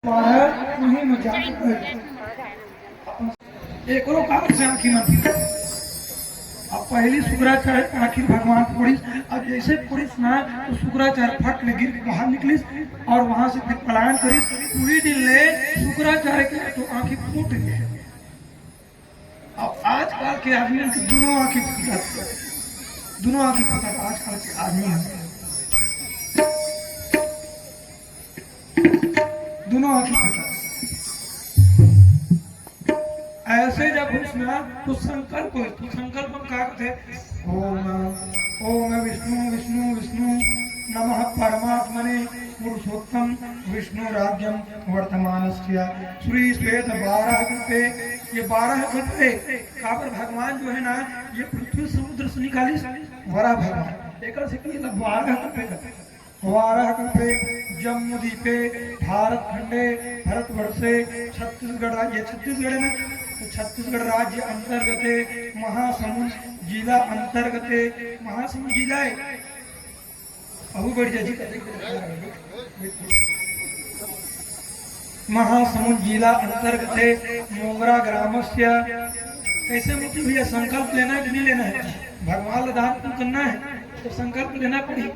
तुम्हें मजाक एक और काम से आँखी मत अब पहली शुक्राचार्य आखिर भगवान पुलिस अब जैसे पुलिस ना तो शुक्राचार्य फट ले गिर के बाहर निकलिस और वहां से पलायन करी पूरी दिन ले शुक्राचार्य के तो आँखी फूट गए। अब आजकल के आदमी के दोनों आँखी फूटा आजकल के आदमी दोनों आँखी फूटा। ऐसे जब घुसना तो संकल्प क्या थे ओम विष्णु विष्णु विष्णु नमः परमात्मने पुरुषोत्तम विष्णु राज्यम वर्तमानस्य श्री श्वेत 12 घंटे ये 12 घंटे काबर भगवान जो है ना ये पृथ्वी समुद्र से निकाली वरा भगवान एक 12 घंटे 12 घंटे जम्मू द्वीपे भारत खंडे भारतवर्षे छत्तीसगढ़ राज्य छत्तीसगढ़ में तो छत्तीसगढ़ राज्य अंतर्गत महासमुंद जिला अंतर्गत महासमुंद जिला है अबू बढ़िया जी महासमुंद जिला अंतर्गत मोगरा ग्रामस्य कैसे मुक्ति भैया संकल्प लेना है कि नहीं लेना है भगवान दान करना है तो संकल्प लेना पड़ी।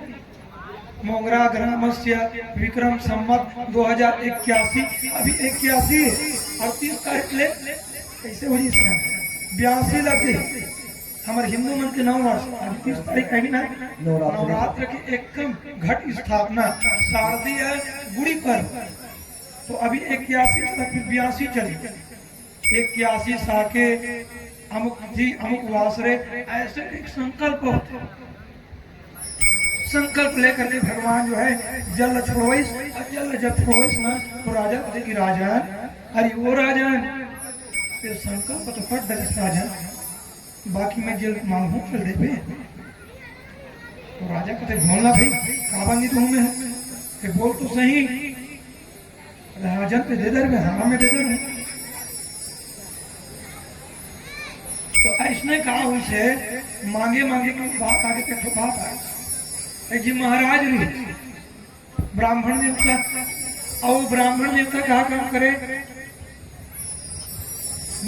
मोगरा ग्रामस्य विक्रम संवत 2081 अभी 81 और 30 तारीख ले कैसे हो 82 लगते हमारे हिंदू मन के 9 वर्ष अभी 30 तारीख है ना नवरात्र की एकम घट स्थापना शारदीय गुड़ी पर तो अभी 81 तक फिर 82 चली 81 साके अमुक जी अमुक वासरे ऐसे एक संकल्प लेकर के भगवान जो है जल छोड़ोइस जल जब छोड़ोइस ना तो राजा कहते कि राजन अरे वो राजन फिर संकल्प तो फट दरिस राजन बाकी मैं जल मांगू चल दे पे तो राजा कहते बोलना भाई काबंदी तो हूँ मैं बोल तो सही राजन पे दे दर में हाँ में दे दर तो ऐसने कहा हुई से मांगे मांगे की बात आगे तक तो बात आए जी महाराज ब्राह्मण देवता और ब्राह्मण देवता क्या काम करे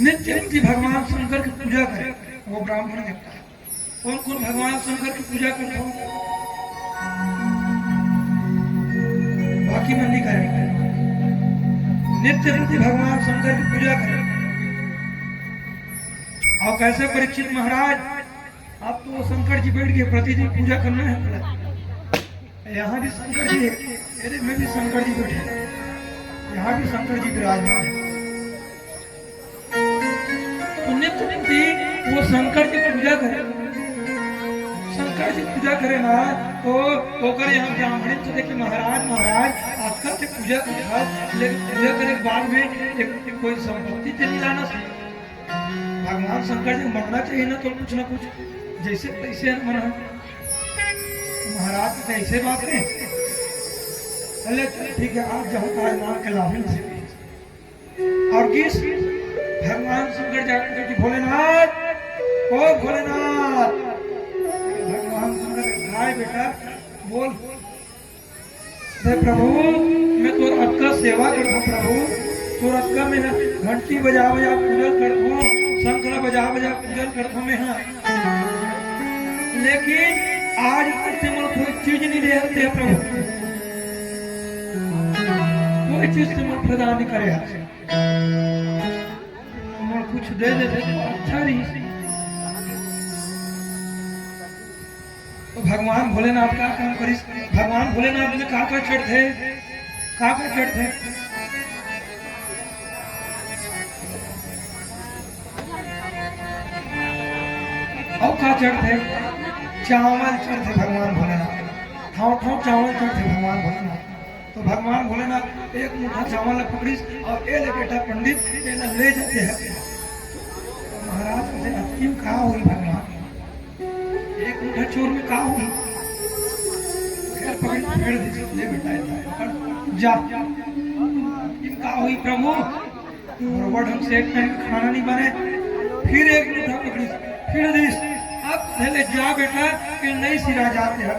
नित्य नित्य भगवान शंकर की पूजा करे वो ब्राह्मण देवता कौन कौन भगवान शंकर की पूजा करता हो बाकी मन नहीं करे नित्य नित्य भगवान शंकर की पूजा करे। और कैसे परीक्षित महाराज आप तो शंकर जी बैठ के प्रतिदिन पूजा करना है यहाँ भी शंकर जी है में भी शंकर जी बैठे यहाँ भी शंकर जी विराजमान तो नित्य नित्य वो शंकर जी पूजा करे शंकर जी पूजा करे ना तो यहाँ ब्राह्मण से देखिए महाराज आपका से पूजा लेकिन पूजा करे बाद में एक कोई संपत्ति तो नहीं लाना भगवान शंकर जी मांगना चाहिए ना तो कुछ ना कुछ जैसे तैसे मना महाराज कैसे बात है चले ठीक है आप जहाँ नाम के लाभ और किस भगवान शंकर जाकर कि भोलेनाथ ओ भोलेनाथ भगवान शंकर भाई बेटा बोल प्रभु मैं तो आपका सेवा करता हूँ प्रभु तो आपका मैं घंटी बजा बजा पूजा करता हूँ शंकर बजा बजा पूजा करता हूँ मैं लेकिन आज मन कोई चीज नहीं देते प्रभु कोई चीज से मन प्रदान नहीं करे मन कुछ दे दे तो अच्छा नहीं तो भगवान भोलेनाथ का काम करिस भगवान भोलेनाथ में का चढ़ते और का चढ़ते चावल चढ़ते भगवान भोलेनाथ ठाव ठाव चावल चढ़ते भगवान भोलेनाथ तो भगवान भोलेनाथ एक मुठा चावल पकड़ीस और ए ले बेटा पंडित ए ले जाते हैं तो महाराज कहते अंतिम कहा हुई भगवान एक मुठा चोर में कहा हुई फिर पकड़ फेड़ दी ले बेटा जा इन कहा हुई प्रभु बराबर ढंग से एक टाइम खाना नहीं बने फिर एक मुठा पकड़ी फिर दी अब पहले जा बेटा कि नहीं सिरा जाते हैं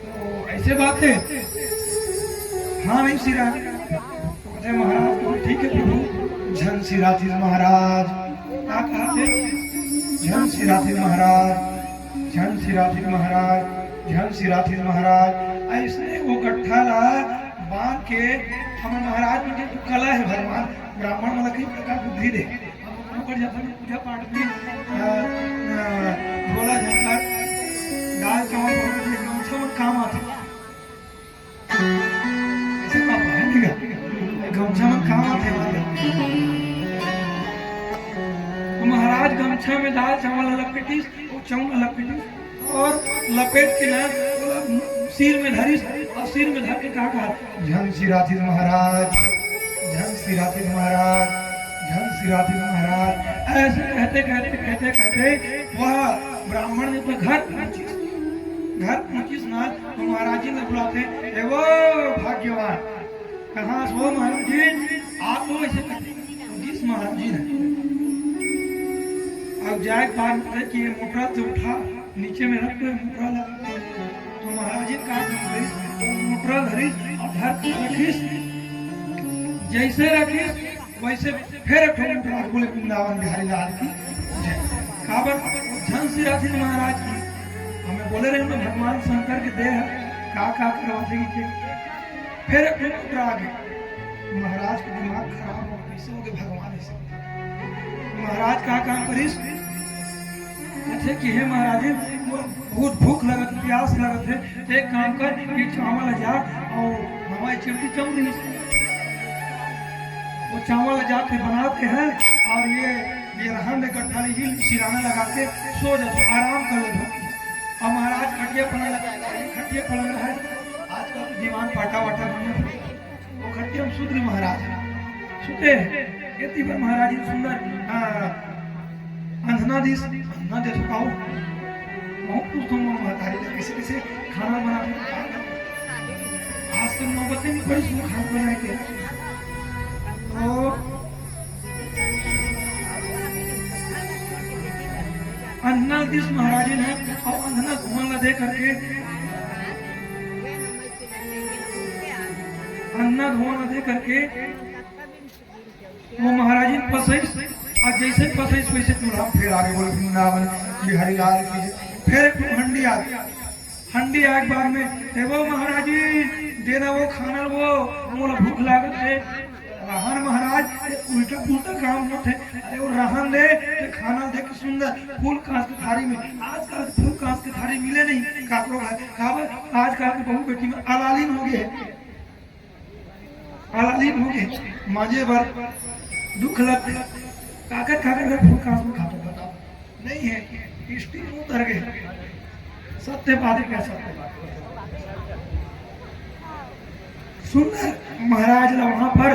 तो ऐसे बात है हाँ नहीं सिरा कहते महाराज तो ठीक है प्रभु। झन सिराधीश महाराज क्या कहा थे? झन सिराधीश महाराज, झन सिराधीश महाराज, झन सिराधीश महाराज। ऐसे वो गट्ठा ला बांध के हमें महाराज में जो कला है भगवान ब्राह्मण मतलब कई प्रकार बुद्धि दे पूजा पाठ में बोला जाता दाल चावल काम आते ऐसे पापा है ठीक है गमछा में काम आते तो महाराज गमछा में दाल चावल लपेटी चावल लपेटी और लपेट के ना सिर में धरी और सिर में धर के कहा झन सिराधीश महाराज, झन सिराधीश महाराज, झन सिराधीश महाराज। ऐसे कहते कहते कहते कहते वह ब्राह्मण ने तो घर पहुंची स्नान तो महाराज जी ने बुलाते हे वो भाग्यवान कहाँ सो महाराज जी आप तो ऐसे कहते महाराज जी ने अब जाए बात कि ये मोटरा से उठा नीचे में रख के मोटरा लगा तो महाराज जी कहा मोटरा धरी और धर रखीस जैसे रखीस वैसे फिर बोले वृंदावन बिहारी लाल की काबर झन सिराधीश महाराज की हमें बोले रहे भगवान शंकर के देह का करवा देगी फिर आगे महाराज का दिमाग खराब हो कैसे हो गए भगवान ऐसे महाराज का काम करीस अच्छा कि हे महाराज बहुत भूख लगत प्यास लगत है एक काम कर कि चावल जा और हमारी चिमटी चम रही वो चावल जाके बनाते हैं और ये रहन में गट्ठा ली सिराना लगा के सो जा तो आराम कर लो और महाराज खटिया पलंग लगा खटिया पलंग रहा है आजकल तो दीवान पाटा वाटा बने वो खटिया में सुधरी महाराज सुते इतनी बार महाराज जी सुंदर अंधना देश पाओ बहुत कुछ तुम महतारी कैसे कैसे खाना बनाते आज तक नौबत नहीं पड़ी सुबह खाना बनाए के तो अंधना देश महाराज ने और अंधना घुमान दे करके अंधना घुमान दे करके वो महाराज ने पसई और जैसे पसई वैसे चूल्हा फिर आगे बोले वृंदावन बिहारी लाल की फिर हंडी आ गई हंडी आग बार में वो महाराज जी देना वो खाना वो बोला भूख लागत है रहन महाराज उल्टा पुल्टा काम होते अरे वो रहन दे खाना दे के सुंदर फूल कांच की थाली में आजकल फूल कांच की थाली मिले नहीं काकरो है आजकल के बहू बेटी में अलालीन हो गए अलालीन हो गए मांझे भर दुख लग काकर काकर फूल कांच में खाते बताओ नहीं है स्टील उतर गए सत्य बात क्या सत्य बात सुंदर महाराज ने वहां पर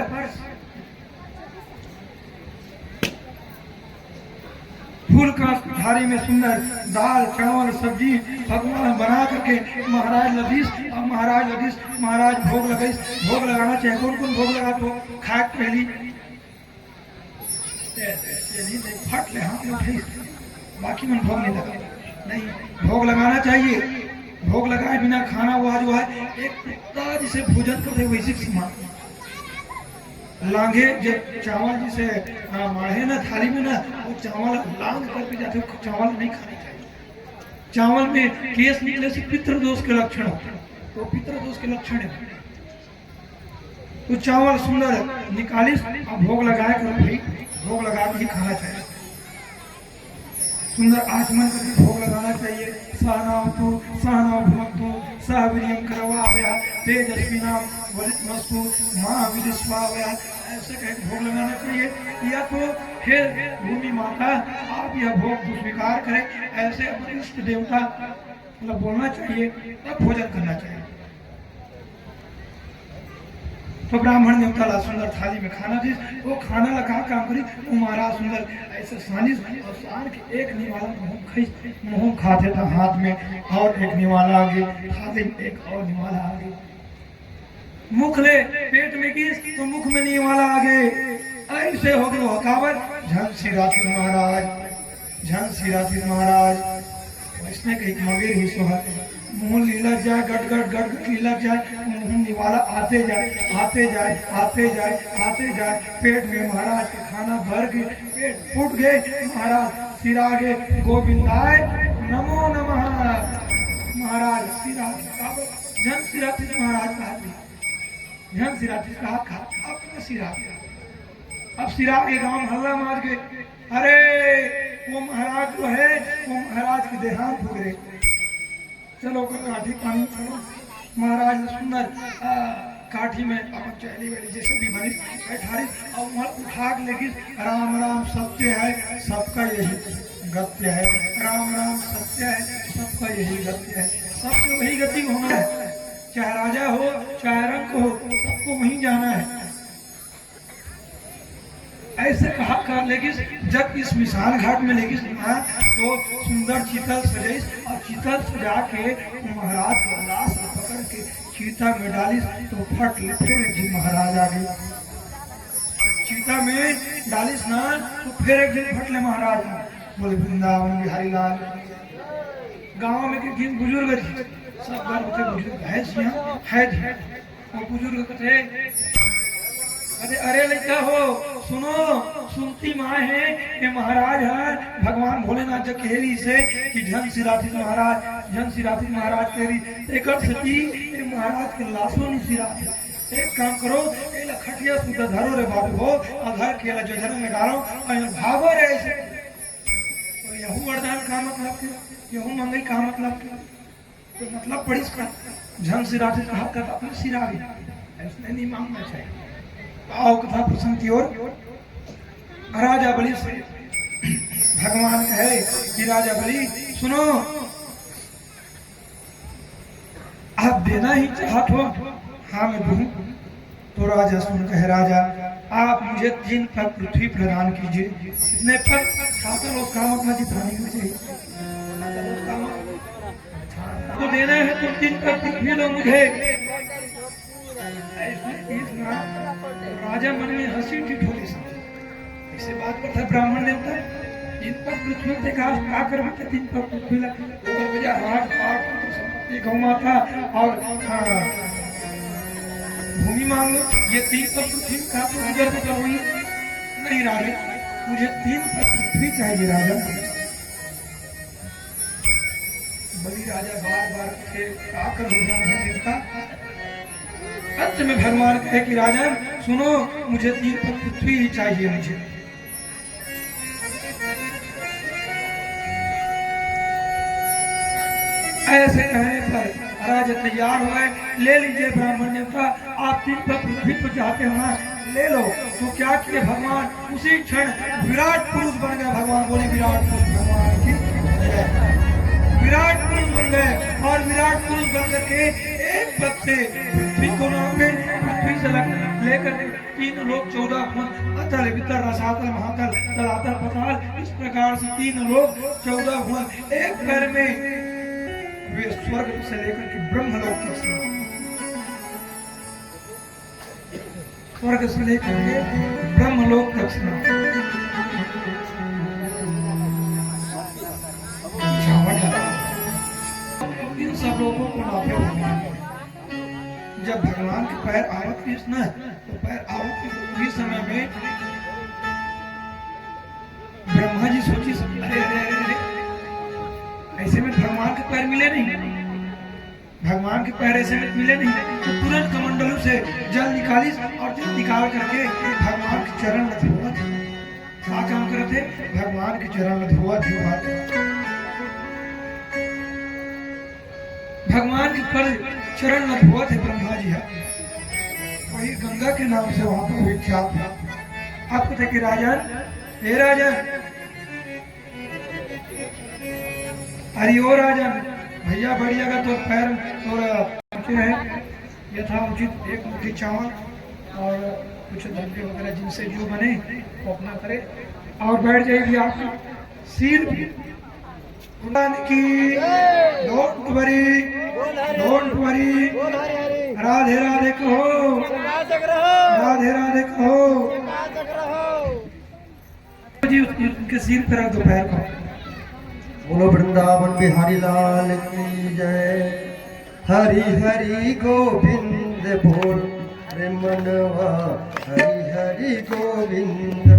फूल का थाली में सुंदर दाल चावल सब्जी भगवान बना करके महाराज लदीस महाराज भोग लगाना चाहिए कौन कौन भोग लगा तो खाक पहली फट ले हाथ में बाकी मन भोग नहीं लगा नहीं भोग लगाना चाहिए भोग लगाए बिना खाना हुआ जो है एक कुत्ता जिसे भोजन करते वैसे समान लांघे जब चावल जिसे माढ़े ना थाली में ना वो चावल लांघ करके जाते चावल नहीं खाने चाहिए चावल में केस निकले से पितृदोष के लक्षण होते हैं तो पितृदोष के लक्षण है तो चावल सुंदर निकालिस और भोग लगाए कर भाई भोग लगा के ही खाना चाहिए सुंदर आचमन करके भोग लगाना चाहिए सहनावतु सहनौ सहवीर्यं करवावया तेजस्विनाम वरिष्ठमस्तु मां विदिस्वावया ऐसे कह भोग लगाना चाहिए या तो हे भूमि माता आप यह भोग स्वीकार करें ऐसे अपने इष्ट देवता मतलब बोलना चाहिए तब भोजन करना चाहिए तो ब्राह्मण देवता ला सुंदर थाली में खाना दी वो खाना लगा काम करी वो महाराज सुंदर ऐसे सानिस और सार के एक निवाला मुंह खाते था हाथ में और एक निवाला आगे थाली में एक और निवाला आगे मुख ले पेट में किस तो मुख में निवाला आगे ऐसे हो गए हकावत झन सिराधीश महाराज झन सिराधीश महाराज इसने कही मगे ही सुहा मुंह लीला जाए, गट गट गट गट लीला जाए, मुंह निवाला आते जाए आते जाए आते जाए आते जाए। पेट में महाराज के खाना भर के पेट फूट गए, महाराज सिरागे गोविंदाय नमो नमः। महाराज सिरागे जन सिराथी महाराज का हाथ, जन सिराथी का हाथ खा अपना सिरा। अब सिरा के गांव हल्ला मार के, अरे वो महाराज जो है वो महाराज के देहांत हो गए, चलो काठी पानी चलो। महाराज ने सुंदर काठी में अपन चहली वेली जैसे भी बनी बैठारी और वहां उठा के लेकिन राम राम सत्य है सबका यही गत्य है, राम राम सत्य है सबका यही गत्य है, सबको वही गति होना है, चाहे राजा हो चाहे रंग हो सबको वहीं जाना है। ऐसे कहा लेकिन जब इस मिसाल घाट में लेकिन तो सुंदर चीतल सजाई और चीतल सजा के महाराज को लाश पकड़ के चीता में डाली तो फट फिर एक दिन महाराज आ गए। चीता में डाली स्नान तो फिर एक दिन फटले महाराज बोले वृंदावन बिहारी लाल। गाँव में कि बुजुर्ग सब घर थे, बुजुर्ग है वो बुजुर्ग थे, अरे लड़का हो सुनो, सुनती माँ है ये महाराज है भगवान भोलेनाथ जकेली से कि झन सिराथी महाराज तेरी एक सती महाराज के लाशों नहीं सिरा। एक काम करो ये खटिया सुधा धरो रे बाबू हो और घर के जजर में डालो और भागो रे ऐसे। तो यहू वरदान का मतलब यहू मंगई का मतलब तो मतलब पड़ी इसका झन सिराथी का हाथ का अपने सिरा भी ऐसा नहीं मांगना चाहिए। आओ कथा प्रसंग की ओर। राजा बलि से भगवान कहे कि राजा बलि सुनो, आप देना ही चाहत हो, हाँ मैं दूं। तो राजा सुन कहे राजा आप मुझे 3 पग पृथ्वी प्रदान कीजिए। इतने पग छात्र लोग काम अपना जिताने के चाहिए तो देना है तो 3 पग पृथ्वी दो मुझे। राजा मन में हंसी ठिठोली ऐसे बात पर था ब्राह्मण देवता 3 पग पृथ्वी से क्या करवाते 3 पग पृथ्वी हाथ संपत्ति गौ माता और भूमि मांगो, ये 3 पग पृथ्वी का तो गुजर बचा हुई नहीं राजा, मुझे 3 पग पृथ्वी चाहिए राजा। बलि राजा बार बार आकर ब्राह्मण देवता अंत में भगवान कहे कि राजा सुनो मुझे 3 पग पृथ्वी ही चाहिए मुझे। ऐसे कहने पर राजा तैयार हो गए, ले लीजिए ब्राह्मण नेता आप 3 पग पृथ्वी को चाहते हो ना ले लो। तो क्या किए भगवान उसी क्षण विराट पुरुष बन गए। भगवान बोले विराट पुरुष भगवान की विराट पुरुष बन गए और विराट पुरुष बन करके एक पग से पृथ्वी को नाम में पृथ्वी से लेकर 3 लोग 14 भुवन अतल वितर रसातल महातल तलातल पताल इस प्रकार से 3 लोग 14 भुवन एक पैर में वे स्वर्ग से लेकर के ब्रह्मलोक तक स्वर्ग से लेकर के ब्रह्मलोक तक इन सब लोगों को नापे। जब भगवान के पैर आवत की न तो पैर आवत के समय में ब्रह्मा जी सोची अरे अरे अरे ऐसे में भगवान के पैर मिले नहीं, भगवान के पैर ऐसे में मिले नहीं तो तुरंत कमंडलों से जल निकाली और जल निकाल करके भगवान के चरण में धोआ। क्या काम करते भगवान के चरण में धोआ भगवान के पर चरण में धोआ थे ब्रह्मा जी। वही गंगा के नाम से वहां पर विख्यात है। आपको थे कि राजन हे राजन अरे ओ राजन भैया बढ़िया तो पैर थोड़ा है यथा उचित 1 मुट्ठी चावल और कुछ धब्बे वगैरह जिनसे जो बने वो अपना करे और बैठ जाएगी आप सिर की डोंट वरी राधे राधे कहो राधे राधे कहो जी उनके सिर पर रख दो पैर को बोलो वृंदावन बिहारी लाल की जय। हरि हरि गोविंद बोल रे मनवा, हरि हरि गोविंद।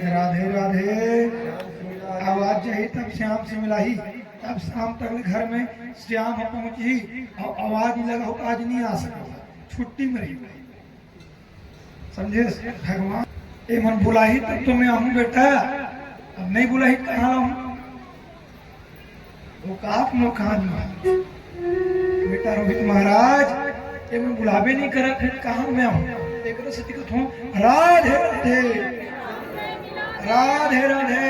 राधे राधे। आवाज यही तब श्याम से मिला ही, तब शाम तक घर में श्याम पहुंची और आवाज नहीं लगा हो, आज नहीं आ सका, छुट्टी में रही। समझे भगवान ए मन बुलाई तब तो मैं आऊं बेटा, अब नहीं बुलाई कहाँ आऊं, वो कहा तुम लोग कहाँ बेटा रोहित महाराज ये मैं बुलावे नहीं करा, फिर कहाँ मैं आऊं। एक राधे राधे राधे राधे।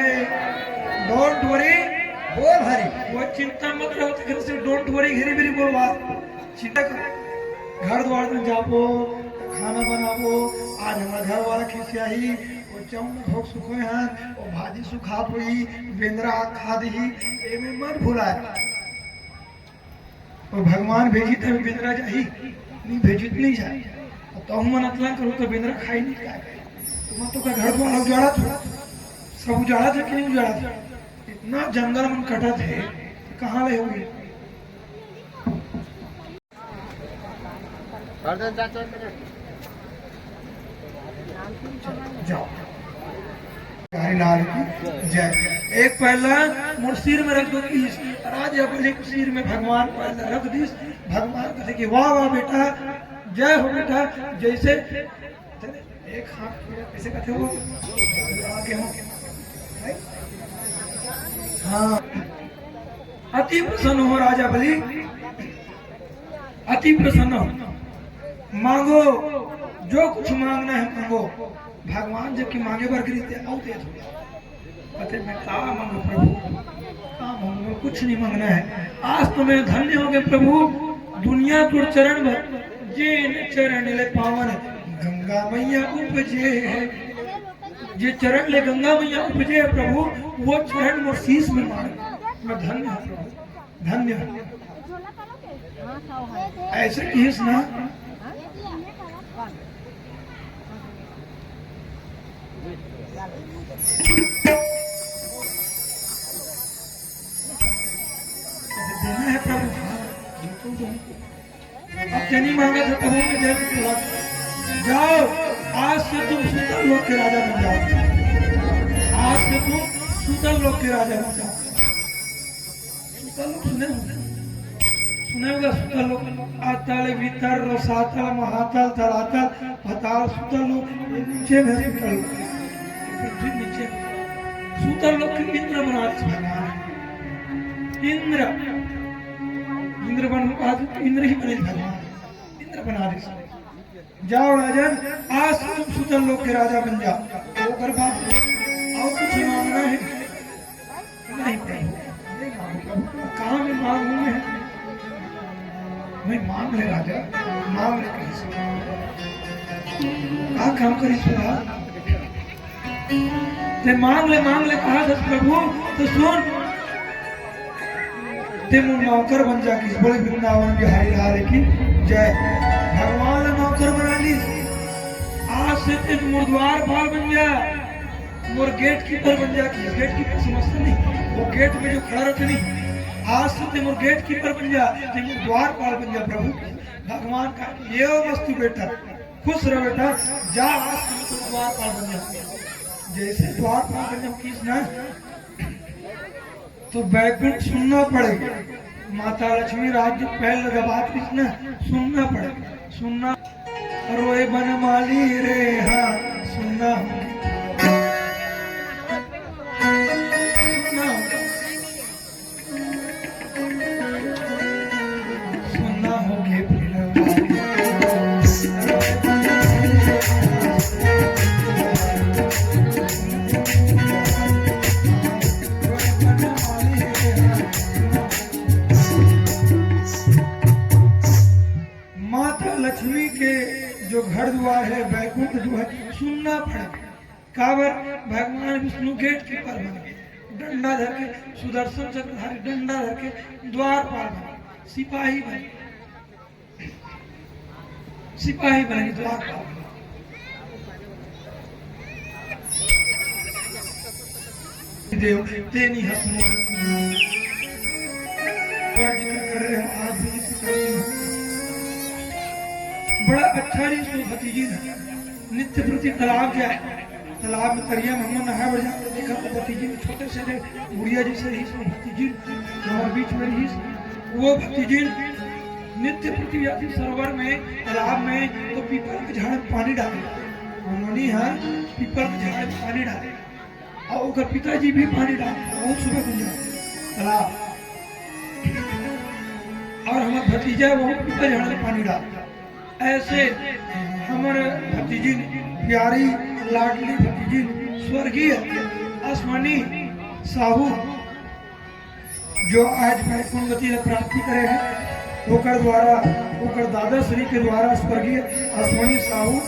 डोंट वरी बोल हरी, वो चिंता मत रहो, घर से डोंट वरी घेरी मेरी बोल बात, चिंता कर। घर द्वार में जाओ, खाना बनाओ, आज हमारा घर वाला खिसियाही वो चाउन धोक सुखो हैं वो भाजी सुखा पड़ी बेंद्रा खा दी एमे मत भुलाए और भगवान भेजी तो बेंद्रा जाही नहीं भेजित नहीं जाए तो हम मन अतला करो तो बेंद्रा खाई नहीं क्या तुम तो का घर वाला उजाड़ा था सब उजाड़ा था कि नहीं उजाड़ा था इतना जंगल मन कटा थे कहाँ ले होंगे जाओ हरिलाल की जय एक पहला मोर सिर में रख दो राजा बोले सिर में भगवान पहला रख दी भगवान कहते कि वाह वाह बेटा जय हो बेटा जैसे एक हाथ कैसे कहते हो आगे हो हाँ अति प्रसन्न हो राजा बलि अति प्रसन्न हो मांगो जो कुछ मांगना है मांगो भगवान जब की मांगे बर गिरी पते मैं का मांगो प्रभु का मांगो कुछ नहीं मांगना है आज तो मैं धन्य हो गए प्रभु दुनिया को चरण भर जिन चरण ले पावन गंगा मैया उपजे है जे चरण ले गंगा मैया उपजे है प्रभु वो चरण मोर शीश में मांग मैं धन्य हूँ प्रभु धन्य हूँ ऐसे किस ना देना है प्रभु अब नहीं मांगा था तब में दे जाओ आज से तुम सुतल लोक के राजा बन जाओ आज से तुम सुतल लोक के राजा बन जाओ सुतल लोक सुने होगा सुतल लोक आतल वितर रसातल महातल तलातल पताल सुतल लोक नीचे में सुतल पृथ्वी नीचे सुतल लोक इंद्र बना इंद्र इंद्र बन आज इंद्र ही बने भगवान इंद्र बना दे जाओ राजन आज तुम सुतल लोक के राजा बन जाओ वो कर बात और कुछ मांगना है नहीं प्रभु कहाँ में मांगूंगे मैं मांग ले राजा मांग ले कहीं से कहा काम करी सुना मांग ले कहा था प्रभु तो सुन ते मुझ नौकर बन जा किस बोले वृंदावन बिहारी लाल की जय भगवान ने नौकर बना ली आज से ते मुर्द्वार पाल बन जा मोर गेट कीपर बन जा किस गेट कीपर समझते नहीं वो गेट में जो खड़ा रहते नहीं आज से ते मोर गेट कीपर बन जा ते मुर्द्वार पाल बन जा प्रभु भगवान का ये वस्तु बेटा खुश रह बेटा जा आज से द्वार पाल बन जा जैसे द्वार पाल बन जा किस ना तो बैकुंठ सुनना पड़ेगा माता लक्ष्मी राज्य पहले दबात किसने सुनना पड़ेगा सुनना रोए बन माली रे हाँ सुनना सुनना होगी लक्ष्मी के जो घर द्वार है बैकुंठ जो है सुनना पड़ेगा काबर भगवान विष्णु गेट कीपर बने डंडा धर के सुदर्शन चक्रधारी डंडा धर के द्वार पाल बने सिपाही बने द्वार पाल देव तेनी हसनो कर रहे हो आज भी बड़ा अच्छा जी भतीजी नित्य प्रति तालाब जाए तालाब में तरिया में नहा बढ़ जाते देखा तो भतीजी में छोटे से गुड़िया जैसे रही भतीजी हमारे बीच में रही वो भतीजी नित्य प्रति जाती सरोवर में तालाब में तो पीपल के झाड़ में पानी डाले उन्होंने यहाँ पीपल के झाड़ में पानी डाले और उसका पिताजी भी पानी डाले बहुत सुबह खुल जाते तालाब और हमारा भतीजा वो पीपल झाड़ में पानी डालता ऐसे हमारे भतीजी प्यारी लाडली भतीजी स्वर्गीय आसमानी साहू जो आज वैकुंठ गति प्राप्ति करे हैं ओकर द्वारा ओकर दादा श्री के द्वारा स्वर्गीय आसमानी साहू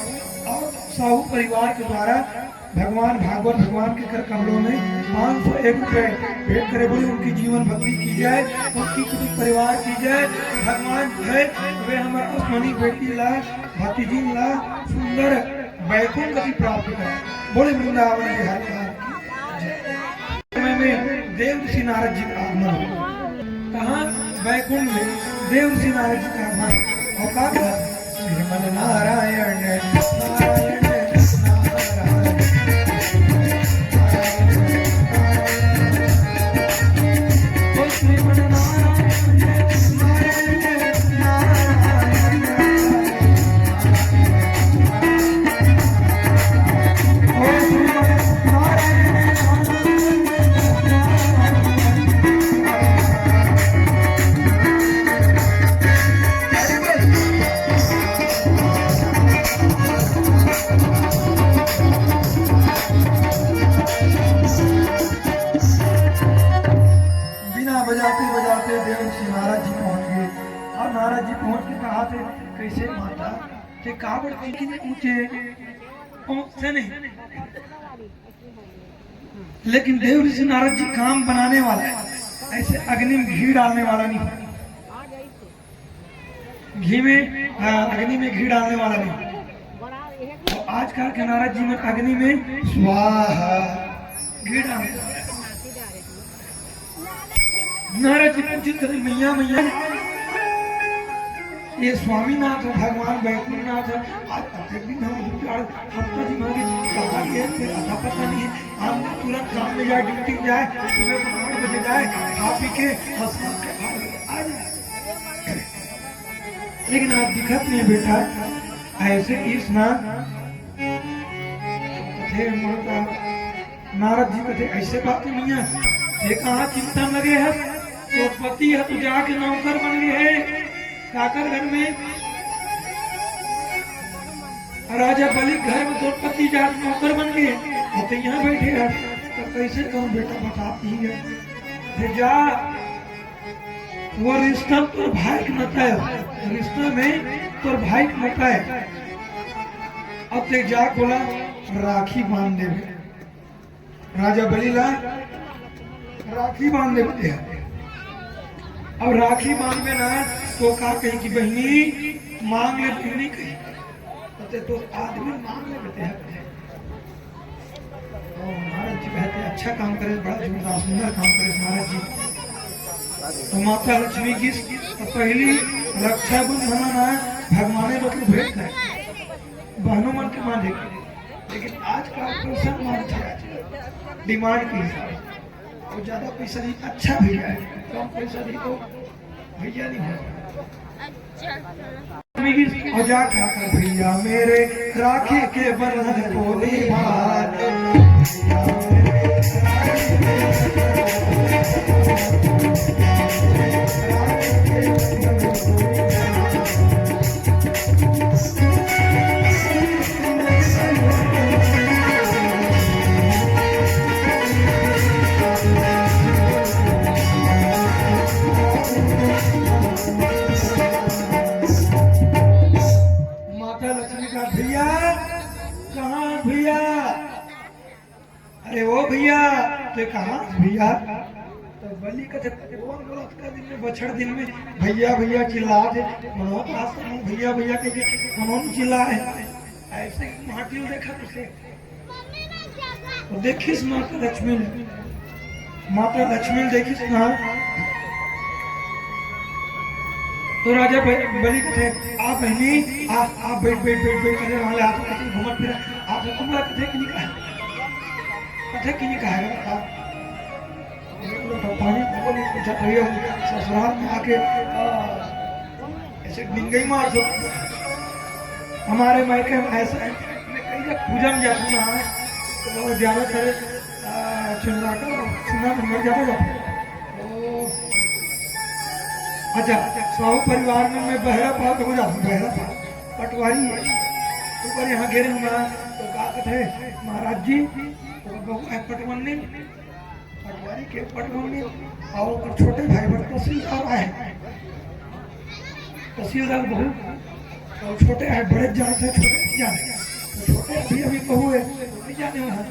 और साहू परिवार के द्वारा भगवान भागवत भगवान के कर कमलों में 501 रुपए भेंट करे। बोले उनकी जीवन भक्ति की जाए, उनकी कुछ परिवार की जाए। भगवान है वे हमारे आसमानी बेटी ला भतीजी ला सुंदर वैकुंठ गति प्राप्त करे। बोले वृंदावन बिहार में देव ऋषि नारद जी का आगमन, कहाँ वैकुंठ में देव ऋषि नारद जी का आगमन। और का श्रीमन नारायण नारायण कैसे माता के कावड़ कितने ऊंचे पहुंचते नहीं, लेकिन देव ऋषि नारद जी काम बनाने वाला है, ऐसे अग्नि में घी डालने वाला नहीं, घी में अग्नि में घी डालने वाला नहीं। तो आजकल के नारद जी में अग्नि में स्वाहा घी डालने वाला है। नारद जी पूछते थे मैया मैया ये स्वामीनाथ है, भगवान वैकुंठनाथ है, आज दिन हम हफ्ता दिन होगी कहा ये अथा पता नहीं है। हम तुरंत काम में जाए, ड्यूटी जाए, सुबह 8 बजे जाए, खा पी के हंसा के आ जाए। लेकिन आप दिखत नहीं बेटा, ऐसे इस ना थे नारद जी कथे ऐसे बात नहीं है। ये कहाँ चिंता लगे है, तो पति है तो जाके नौकर बन गए है काकर घर में। राजा बलि घर में दो पति जाट नौकर बन गए, तो यहाँ बैठे हैं तो कैसे कहूँ बेटा बताती है। फिर जा वो रिश्ता तो भाई का नता है, रिश्ता में तो भाई का नता है। अब ते जा बोला राखी बांध दे, राजा बलि ला राखी बांध दे। अब राखी बांध में ना तो का कही कि बहनी मांग ले, बहनी कही तो आदमी मांग ले बेटे है। नारद जी कहते अच्छा काम करे, बड़ा जोरदार सुंदर काम करे नारद जी। तो माता लक्ष्मी की तो पहली रक्षा बंधन भगवान मतलब भेंट करे, बहनों मन के माने। लेकिन आज का पैसा मान डिमांड की हिसाब और ज्यादा पैसा नहीं, अच्छा भैया है, कम पैसा नहीं तो भैया नहीं है। और जा कर भैया मेरे राखी के बंधन को निभाने, कहा भैया तो बलि का दिन में बछड़ दिन में भैया भैया चिल्ला दे, भैया भैया के कौन चिल्ला है ऐसे माटी देखा तुझे। तो देखिस माता लक्ष्मी देखिस ना। तो राजा बलि कथे आप बहनी आप बैठ करे वाले आप घूमत फिर आप तुमला कथे कि नहीं कहा कथे कि नहीं कहा पानी ससुराल में आके ऐसे डिंगई मार दो। हमारे मायके में ऐसा है कई जगह पूजा में जाते हैं तो ज्यादातर चुना मर जाता है। अच्छा साहू परिवार में मैं बहरा पाल हो जाता हूँ, बहरा पाल पटवारी है ऊपर यहाँ घेरे हमारा तो का कथे महाराज जी पटवनी पटवारी के पटवनी और छोटे भाई पर तहसीलदार आए, तहसीलदार बहुत और छोटे है बड़े जाते छोटे जाते छोटे अभी अभी बहू है नहीं जाने वहाँ।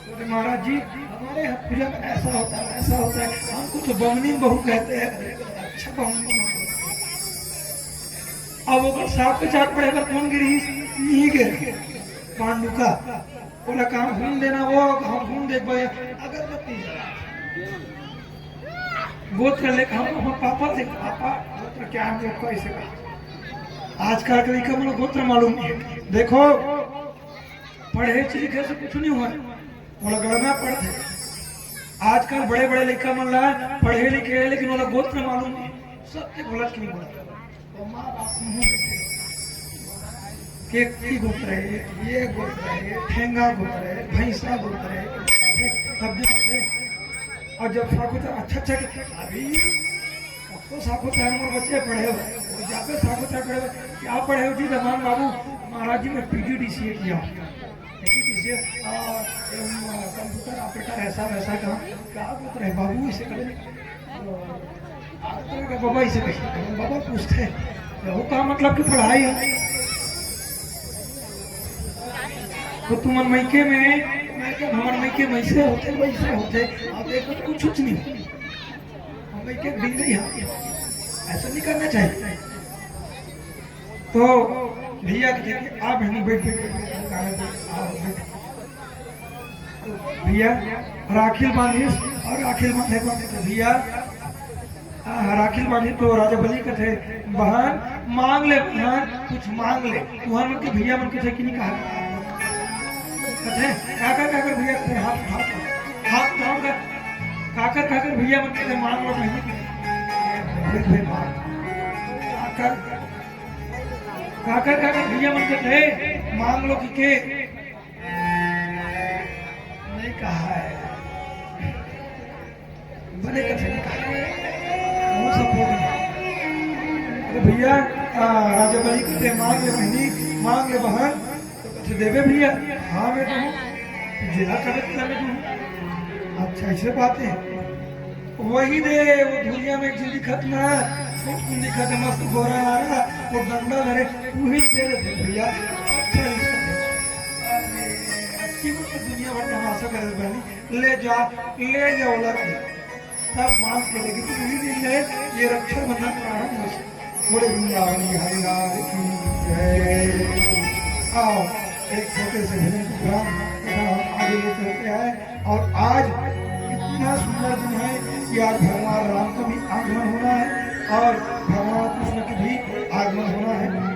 बोले महाराज जी हमारे यहाँ पूजा में ऐसा होता है ऐसा होता है, हमको तो बमनी बहू कहते हैं। अच्छा बमनी अब वो साफ के चाट पड़ेगा कौन गिरी नहीं गिर पांडु का। बोला काम घूम देना वो हम घूम देख भाई अगरबत्ती गोत्र लेकर हम पापा से पापा गोत्र क्या हम लोग को ऐसे कहा। आज का लड़का मतलब गोत्र मालूम नहीं है। देखो पढ़े लिखे से कुछ नहीं हुआ, बोला गड़ना पढ़ते। आजकल बड़े बड़े लड़का मन रहा है पढ़े लिखे है लेकिन बोला गोत्र मालूम नहीं, सबसे गलत क्यों बोला। तो माँ बाप की गोत्र है, ये गोत्र है, ठेंगा गोत्र है, भैंसा गोत्र है, और जब साखोता अच्छा अभी तो साखोता बच्चे पढ़े हो जाते साखोता पढ़े क्या पढ़े हो जी दमान बाबू महाराज जी मैं PGDCA किया, PGDCA कंप्यूटर ऑपरेटर ऐसा वैसा काम क्या गोत्र है बाबू इसे करे बाबा इसे कहे बाबा पूछते वो का मतलब की पढ़ाई है। तो तुम मैके में हमारे मैके वैसे होते आप देखो तो कुछ नहीं हम मैके बिल नहीं आते, ऐसा नहीं करना चाहिए। तो भैया देखिए आप नहीं बैठ भैया राखिल बांधी और राखिल बांधे भैया राखिल बांधी तो राजा बलि का थे बहन मांग ले बहन कुछ मांग ले तुहर मन के भैया मन के थे कि नहीं कहा काकर काकर भैया कहते हाथ हाथ हाथ काम कर काकर काकर भैया मन कहते मांग लो नहीं काकर काकर काकर भैया मन कहते मांग लो कि के नहीं कहा है बने कथे नहीं कहा वो सपोर्ट अरे भैया राजा बलि कहते मांग ले बहनी मांग ले बहन देवे भैया हाँ मैं तो हूँ जिला कलेक्टर में हूँ। अच्छा ऐसे बातें वही दे वो दुनिया में जो दिखत ना दिखत है मस्त गोरा आ रहा वो डंडा धरे वही दे रहे भैया। अच्छा दुनिया भर तमाशा कर बहनी ले जाओ लड़की सब मांग के लेगी तो वही दिन है ये रक्षाबंधन प्रारंभ हो बोले वृंदावन बिहारी लाल की जय। आओ एक छोटे से भजन प्रोग्राम आगे लेकर चलते हैं और आज इतना सुंदर दिन है कि आज भगवान राम का भी आगमन होना है और भगवान कृष्ण की भी आगमन होना है।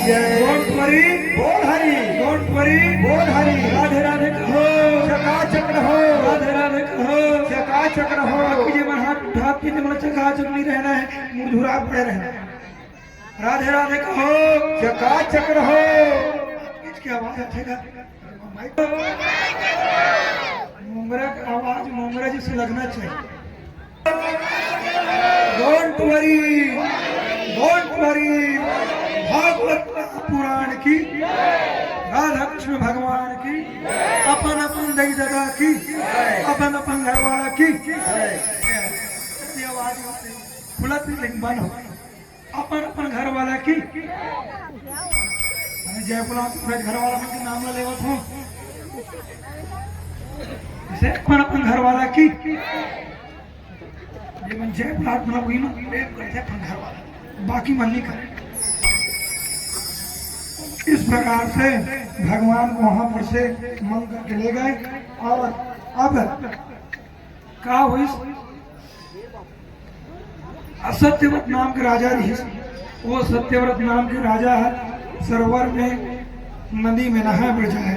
डोंट वरी, बोल हरी, डोंट वरी, बोल हरी, राधे राधे कहो, चकाचक रहो, राधे राधे कहो, चकाचक रहो। बाकी जे मन हाथ उठा के मन चकाचक नहीं रहना है, मुरझुरा पड़े रहना है। राधे राधे कहो, चकाचक रहो। इसकी आवाज अच्छेगा, मोंगरा की आवाज मोंगरा जी से लगना चाहिए। Don't worry, don't worry, Bhagwat Puran की, राधा कृष्ण भगवान की, अपन अपन दई दादा की, अपन अपन घर वाला की, खुलत लेकिन बंद हो, अपन अपन घर वाला की। जय पूरा घर वाला के नाम ला लेवत हूँ, अपन अपन घर वाला की जय प्रार्थना हुई ना प्रेम करते अपन घर वाला, बाकी मन नहीं करे। इस प्रकार से भगवान को वहां पर से मंग करके ले गए। और अब क्या हुई, सत्यव्रत नाम के राजा रही, वो सत्यव्रत नाम के राजा है, सरोवर में नदी में नहा बढ़ जाए,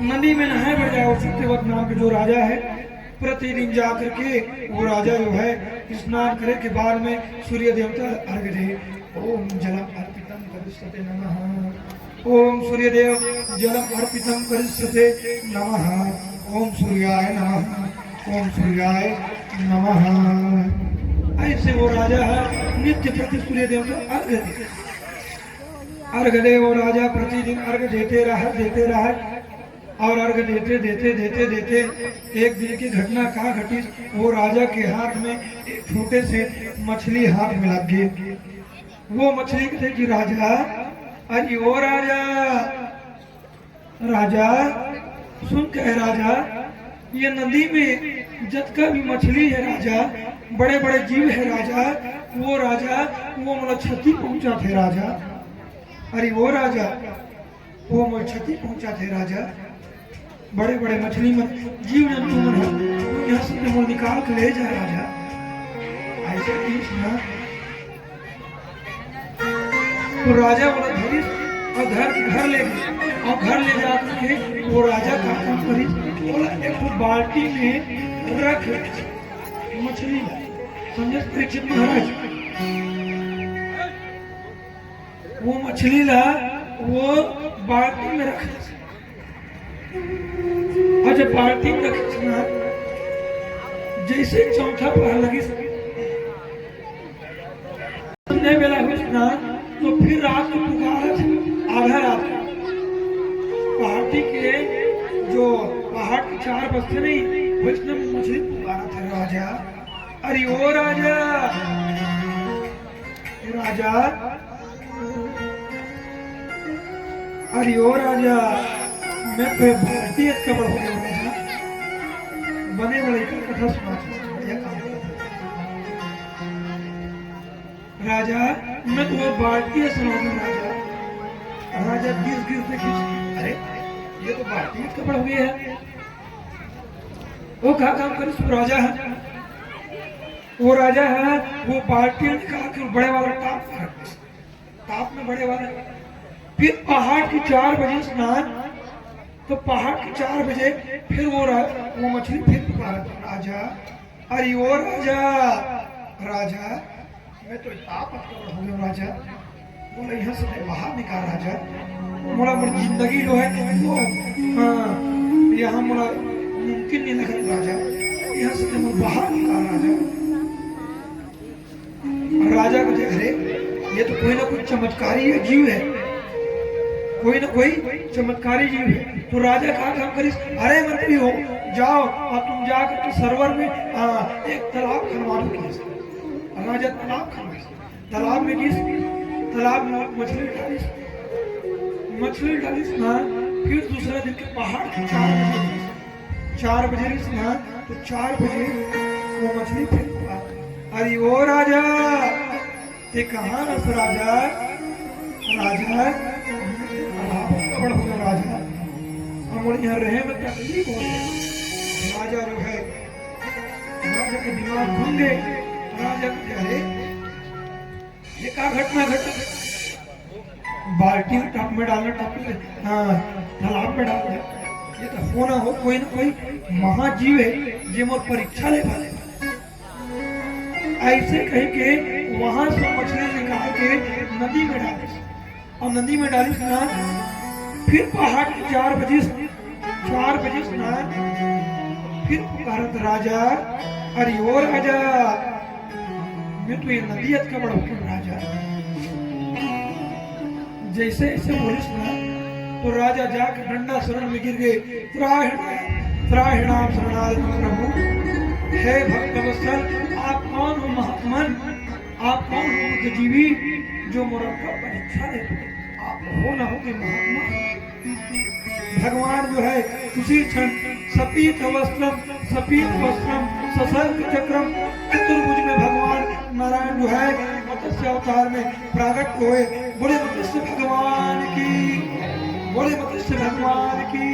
नदी में नहाए बढ़ जाए। और सत्यव्रत नाम के जो राजा है, प्रतिदिन जा करके वो राजा जो है स्नान करे के बाद में सूर्य देवता अर्घ दे। ओम जलम अर्पितम करिष्यते नमः, ओम सूर्य देव जलम अर्पितम करिष्यते नमः, ओम सूर्याय नमः, ओम सूर्याय नमः। ऐसे वो राजा है नित्य प्रति सूर्य देवता अर्घ दे, अर्घ दे। वो राजा प्रतिदिन अर्घ देते रहा और अर्घ देते देते देते देते एक दिन की घटना कहाँ घटी, वो राजा के हाथ में एक छोटे से मछली हाथ में लग गई। वो मछली कहते कि राजा, अरे ओ राजा, राजा सुन कहे राजा, ये नदी में जितना भी मछली है राजा, बड़े बड़े जीव है राजा, वो मतलब क्षति पहुंचा थे राजा। अरे वो राजा, वो मतलब क्षति पहुंचा थे राजा, बड़े बड़े मछली में जीव जंतु मन है, यहाँ से वो निकाल के ले जाए राजा। ऐसे की सुना तो राजा बोला धरी और घर ले गए, और घर ले जाकर के वो राजा का काम करी, बोला एक बाल्टी में रख मछली, समझे परीक्षित महाराज, वो मछली ला वो बाल्टी में रखे और जब बाल्टी में रखे ना जैसे चौथा पहर लगी नहीं बेला हुई ना तो फिर रात को पुकारा आधा रात पहाड़ी के जो पहाड़ के 4 बस्ते नहीं वैष्णव मछली पुकारा था राजा। अरे ओ राजा राजा अरे ओ राजा मैं तो भारतीय कबर हो गया राजा बने बड़े का कथा सुना बढ़िया काम राजा मैं तो भारतीय सुनाऊंगा राजा। राजा गिर गिर से खींच अरे ये तो भारतीय कबर हो गया है वो क्या काम करे राजा है वो राजा है वो बाल्टी निकाल के बड़े वाला टाप में बड़े वाले फिर पहाड़ की 4 बजे स्नान तो पहाड़ की 4 बजे फिर वो मछली फिर पुकारा राजा। अरे ओ राजा राजा मैं तो ताप हो गया राजा बोला यहाँ से बाहर निकाल राजा मोला मोर जिंदगी जो है वो यहाँ मोला मुमकिन नहीं लगा राजा यहाँ से मैं बाहर निकाल राजा। राजा को देख रहे ये तो कोई ना कोई चमत्कारी जीव है कोई ना कोई चमत्कारी जीव है। तो राजा कहा काम करिस अरे मंत्री हो जाओ और तुम जाकर के सरोवर में एक तालाब खनवा दो। राजा तालाब खनवा तालाब में किस तालाब में मछली डाली स्नान फिर दूसरे दिन के पहाड़ के 4 बजे स्नान तो 4 बजे वो मछली फिर अरे ओ राजा ते कहाँ रस राजा राजा बड़ा हो गया राजा हम यहाँ रहे में तकलीफ हो गई राजा जो है राजा के दिमाग घूम गए राजा को अरे ये क्या घटना घट बाल्टी टप में डालना तालाब में डाल ये तो होना हो कोई ना कोई महाजीव है जो मोर परीक्षा ले वाले ऐसे कह के वहां से मछली निकाल के नदी में डाली और नदी में डाली स्नान फिर पहाड़ के 4 बजे स्नान फिर पुकारत राजा। अरे ओ राजा मैं तो ये नदी का बड़ा हुक्म राजा जैसे ऐसे बोले स्नान तो राजा जाकर डंडा शरण में गिर गए त्राहिणाम शरणागत प्रभु हे भक्त वत्सल आप कौन हो महात्मन आप कौन हो बुद्धिजीवी जो मुरक्कब परीक्षा लेते आप हो ना हो कि महात्मा भगवान जो है उसी क्षण सपीत वस्त्रम सशंख चक्रम चतुर्भुज में भगवान नारायण जो है मत्स्य अवतार में प्राकट हुए। बोले मत्स्य भगवान की बोले मत्स्य भगवान की।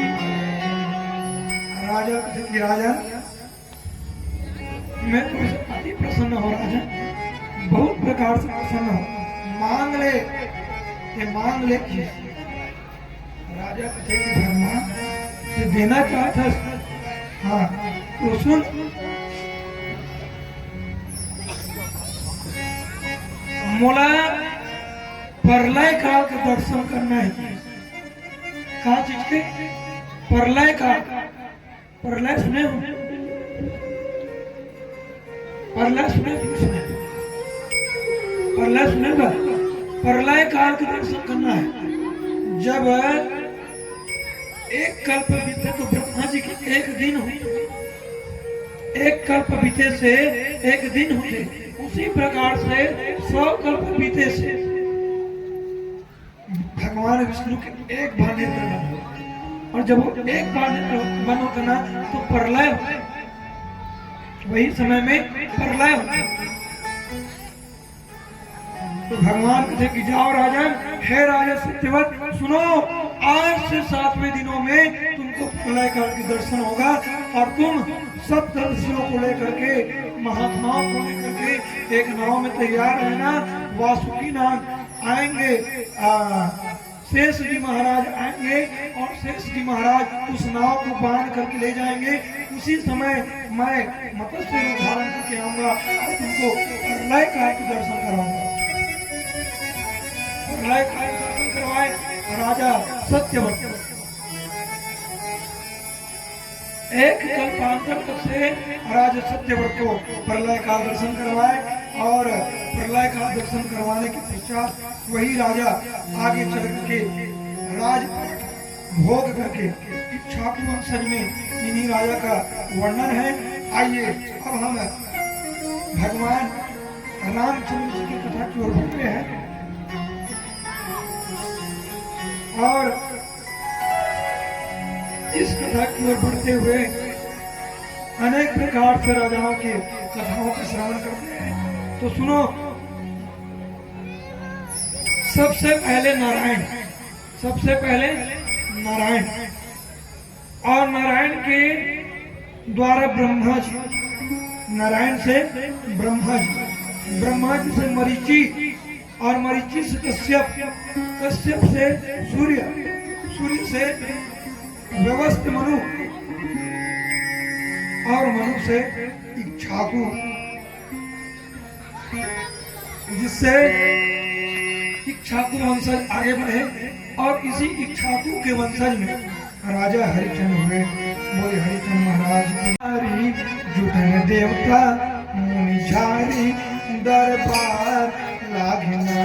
राजा की राजा मैं तुमसे अति प्रसन्न हो राजा बहुत प्रकार से प्रसन्न हो मांग ले कि राजा कहे कि भगवान ये देना चाहता हाँ तो सुन मोला प्रलय काल का दर्शन करना है कहा चीज के प्रलय काल प्रलय सुने हो प्रलय सुनेगा प्रलय काल का दर्शन करना है। जब एक कल्प बीते तो ब्रह्मा जी के एक दिन होते एक कल्प बीते से एक दिन होते उसी प्रकार से 100 कल्प बीते से भगवान विष्णु के एक बार नेत्र बंद हो और जब एक बार नेत्र बंद होता ना तो प्रलय होता वही समय में प्रलय होता तो भगवान कहते कि जाओ राजन हे राजा सत्यवत सुनो आज से 7वें दिनों में तुमको प्रलय काल के दर्शन होगा और तुम सब दर्शियों को लेकर के महात्माओं को लेकर के एक नाव में तैयार रहना। वासुकी नाग आएंगे शेष जी महाराज आएंगे और शेष जी महाराज उस नाव को बांध करके ले जाएंगे। उसी समय मैं मत्स्य रूप धारण करके आऊंगा और तुमको प्रलय काल के दर्शन कराऊंगा। प्रलय काल दर्शन करवाए राजा सत्यव्रत। एक कल्पांतर से राजा सत्यव्रत को प्रलय काल दर्शन करवाए और प्रलय काल दर्शन करवाने के पश्चात वही राजा आगे चल के राज भोग करके इक्ष्वाकु वंशज में इन्हीं राजा का वर्णन है। आइए अब हम भगवान रामचंद्र जी की कथा की ओर बढ़ते हैं और इस कथा की ओर बढ़ते हुए अनेक प्रकार से राजाओं की कथाओं का श्रवण करते हैं। तो सुनो, सबसे पहले नारायण, सबसे पहले नारायण और नारायण के द्वारा ब्रह्मा जी, नारायण से ब्रह्मा जी, ब्रह्मा जी से मरीचि और मरीचि से कश्यप, कश्यप से सूर्य, सूर्य से व्यवस्थ मनु और मनु से इक्ष्वाकु, जिससे इक्ष्वाकु वंशज आगे बढ़े और इसी इक्ष्वाकु के वंशज में राजा हरिचंद्र हुए। बोले हरिचंद्र महाराज की जुटे देवता मुनि झारी दरबार लागना।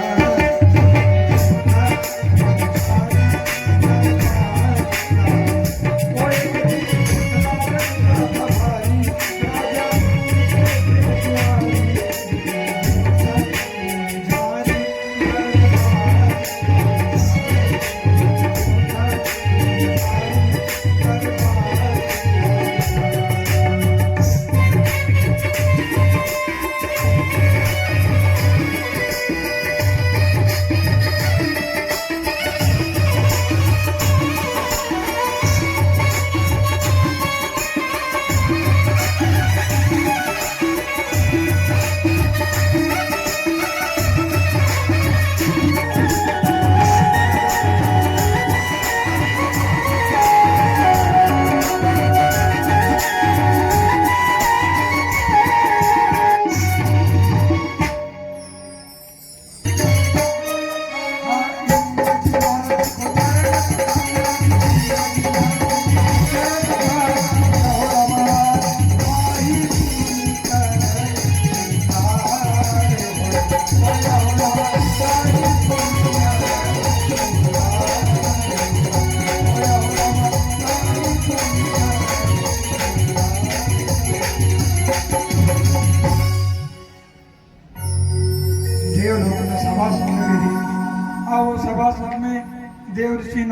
देव ऋषि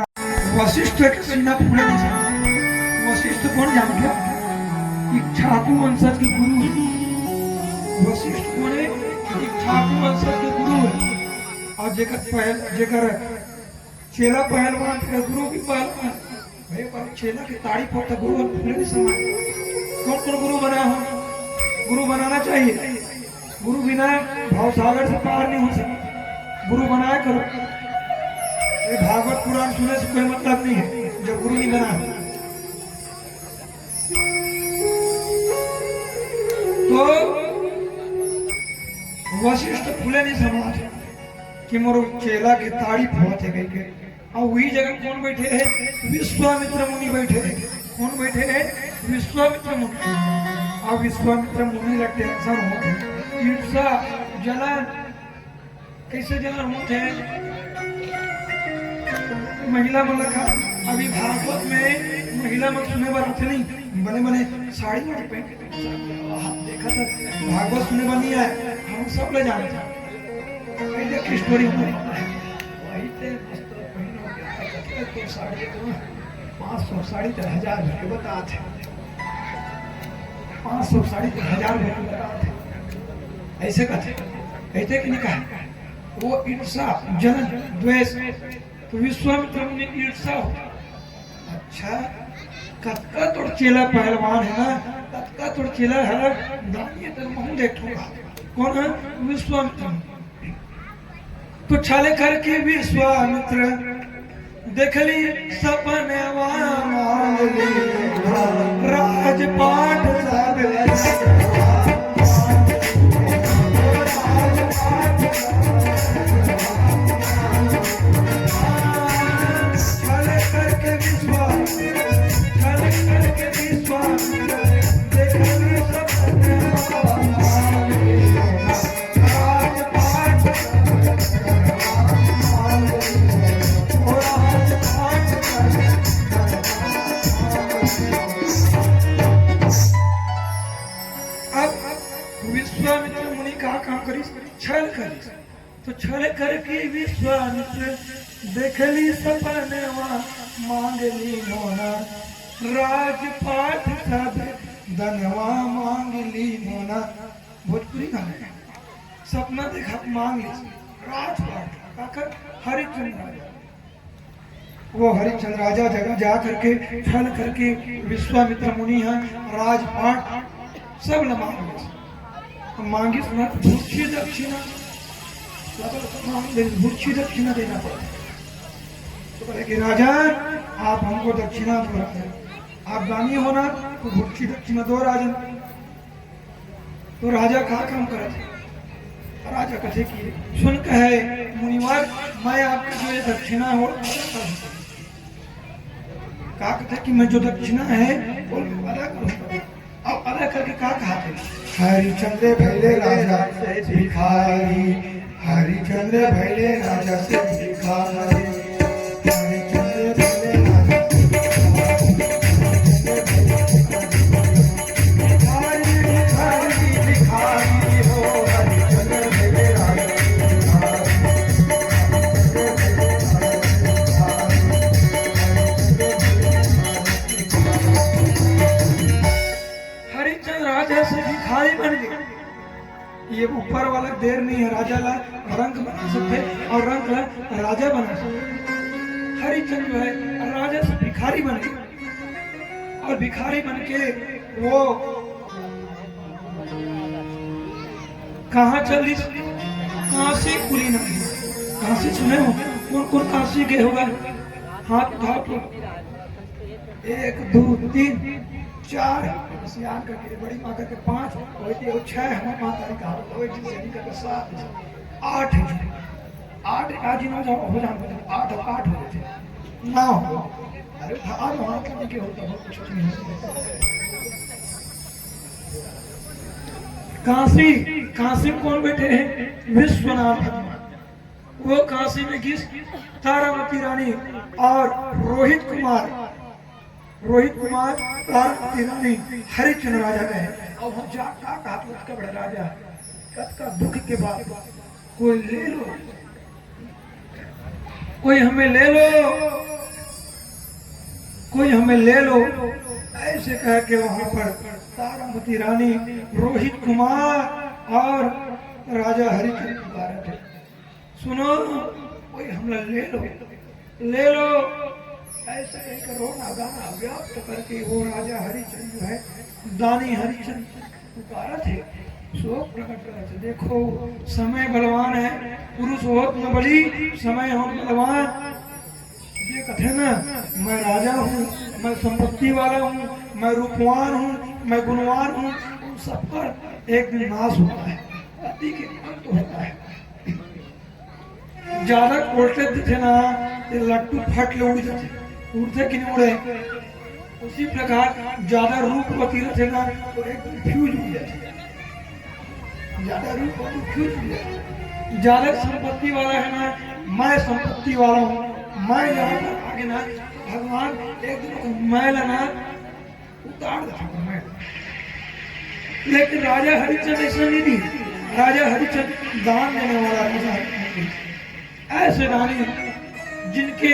वशिष्ठ के सीना फूले वशिष्ठ कौन जान गया? इक्ष्वाकु वंशज के गुरु वशिष्ठ कौन है? इक्ष्वाकु वंशज के गुरु है और जेकर चेला पहलवान का गुरु भी पहलवान भाई पर चेला की ताड़ी फोड़ता गुरु फूले नहीं समान। कौन कौन गुरु बना हो? गुरु बनाना चाहिए, गुरु बिना भाव सागर से पार नहीं हो सकता। गुरु बनाया करो। ये भागवत पुराण सुनने से कोई मतलब नहीं है जब गुरु नहीं बना। तो वशिष्ठ फूले नहीं समाज कि मोर चेला की ताड़ी फोड़ते गई के और वही जगह कौन बैठे है? विश्वामित्र मुनि बैठे हैं। कौन बैठे हैं? विश्वामित्र मुनि। और विश्वामित्र मुनि का टेंशन हो, ईर्षा जलन, कैसे जलन होते हैं? महिला मन रखा अभी भागवत में महिला मन सुने बार उठे नहीं बने बने साड़ी वाड़ी पहन के देखा था। भागवत सुने बार नहीं आए, हम सब ले जाने थे स्टोरी वही थे तो साड़ी तो 500 साड़ी तो 1000 के बता थे। 500 साड़ी तो 1000 के बता थे। ऐसे कहते ऐसे कि नहीं कहा? वो ईर्षा जलन द्वेष तो विश्वामित्र मुनि ईर्षा हो। अच्छा कतका तोड़ चेला पहलवान है ना, कतका तोड़ चेला है दानिये तो मुंह देखूंगा। कौन है? विश्वामित्र। तो छाले करके विश्वामित्र देखली सपने राजपाट सब भगवान से देखली सपनवा मांगली मोना राजपाट सब धनवा मांगली मोना। भोजपुरी गाना है। सपना देखा मांग ली राजपाट काकर हरिचंद्र राजा। वो हरिचंद्र राजा जगह जा करके छल करके विश्वामित्र मुनि है राजपाट सब न मांगी सुना भूक्षी दक्षिणा भूक्षी दक्षिणा देना पड़ा। तो बोले कि राजा आप हमको दक्षिणा दो राजा, आप दानी होना तो भूक्षी दक्षिणा दो राजन। तो राजा का काम करे राजा कथे की सुन कहे मुनिवर मैं आपकी जो ये दक्षिणा हो का कथे कि मैं जो दक्षिणा है वो अदा करूंगा। अब अदा करके का कहा थे हरिचंद्र भैले राजा से भिखारी हरिचंद्र भैले राजा से भिखारी हरिचंद्र भैले राजा भिखारी भिखारी भिखारी हो हरिचंद्र भैले राजा हरिचंद्र राजा से भिखारी बन गए। ये ऊपर वाला देर नहीं है राजा ला रंग बना सकते और रंग ला राजा बना सकते। हरिचंद्र जो है राजा से भिखारी बन गए और भिखारी बन के वो कहाँ चली काशी कुली नहीं काशी सुने हो कौन कौन काशी गए होगा हाथ उठाओ तो 1 2 3 4 सियान करके बड़ी माँ करके 5 वही 6 हमारे माँ तारी का वही जी करके 7 8 8 आज ना जाओ हो जाओ 8 हो गए थे 9 अरे आज वहाँ करने के होता बहुत कुछ नहीं होता। काशी काशी में कौन बैठे हैं विश्वनाथ भगवान। वो काशी में किस तारामती रानी और रोहित कुमार तारामती रानी हरिचंद्र राजा गए और हम जाता कहा बड़ा राजा का दुख के बाद कोई ले लो कोई हमें ले लो कोई हमें ले लो ऐसे कह के वहां पर तारामती रानी रोहित कुमार और राजा हरिचंद्र पुकारे थे सुनो कोई हमला ले लो ऐसा कहकर रोना गाना व्याप्त करके वो राजा हरिचंद्र जो है दानी हरिचंद्र पुकारा थे शोक प्रकट कर थे। देखो समय बलवान है पुरुष होत न बली समय हो बलवान। ये कथे ना मैं राजा हूँ मैं संपत्ति वाला हूँ मैं रूपवान हूँ मैं गुणवान हूँ उन सब पर एक दिन नाश होता है पति के अंत होता है। ज्यादा कोलते थे ना ये लट्टू फट ले उड़ जाते उड़ते कि नहीं उड़े। उसी प्रकार ज्यादा रूपवती रहते ना तो एक फ्यूज उड़ जाते ज्यादा रूपवती फ्यूज उड़ जाते। ज्यादा संपत्ति वाला है ना मैं संपत्ति वाला हूँ मैं यहाँ पर आगे ना भगवान एक दिन मैं लेना उतार देता मैं। लेकिन राजा हरिचंद्र ऐसा नहीं थी। राजा हरिचंद्र दान देने वाला राजा ऐसे रानी जिनके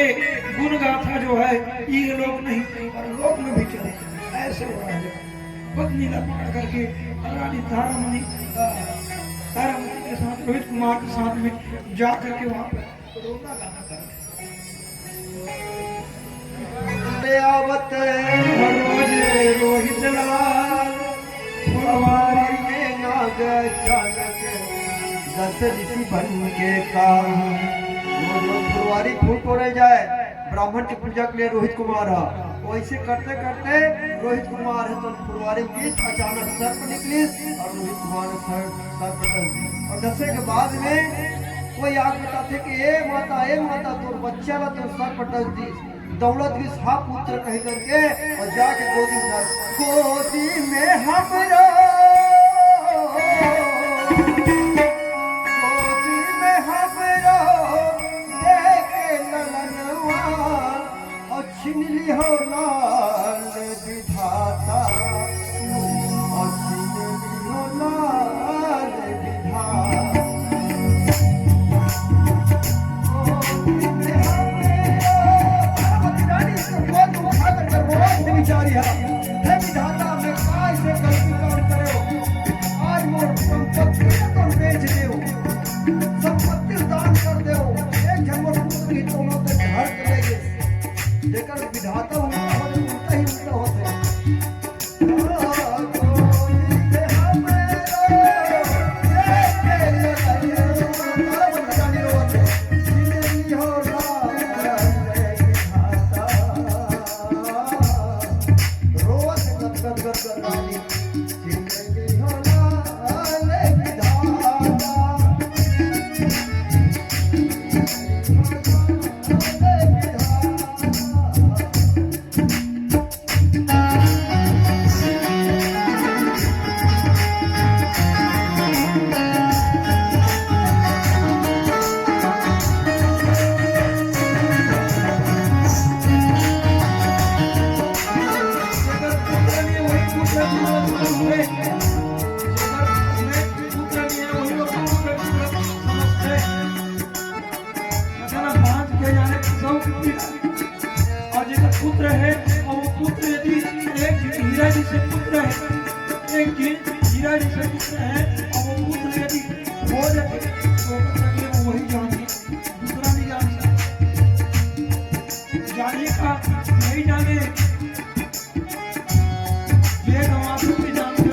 गुण गाथा जो है ये लोग नहीं और लोग में भी चले ऐसे राजा पत्नी का पकड़ करके रानी तारामती के साथ रोहित कुमार के साथ में जा करके वहां पर रोना गाना करते आवत रोहित लाल फुलवारी में नाग चालक 10 ऋषि बन के का फुलवारी फूट हो रह जाए ब्राह्मण की पूजा के लिए रोहित कुमार है। वैसे करते करते रोहित कुमार है तो फुलवारी की अचानक सर्प निकली और रोहित कुमार ने सर्प कटल और दसे के बाद में कोई आग बताते कि ए माता तोर बच्चा ला तो सर्प कटल दी दौलत की सा पुत्र कह करके और जाके गोदी में हमरा छिन लियो लाल विधाता और छिन लियो लाल विधाता विधाता उल्टा ही उल्टा होता है। पुत्र है और वो पुत्र यदि एक हीरा जी से पुत्र है, एक हीरा जी से पुत्र है और वो पुत्र यदि हो जाए तो मतलब वो वही जाने, दूसरा नहीं जान सकता। जाने का नहीं जाने ये नवाज भी जानते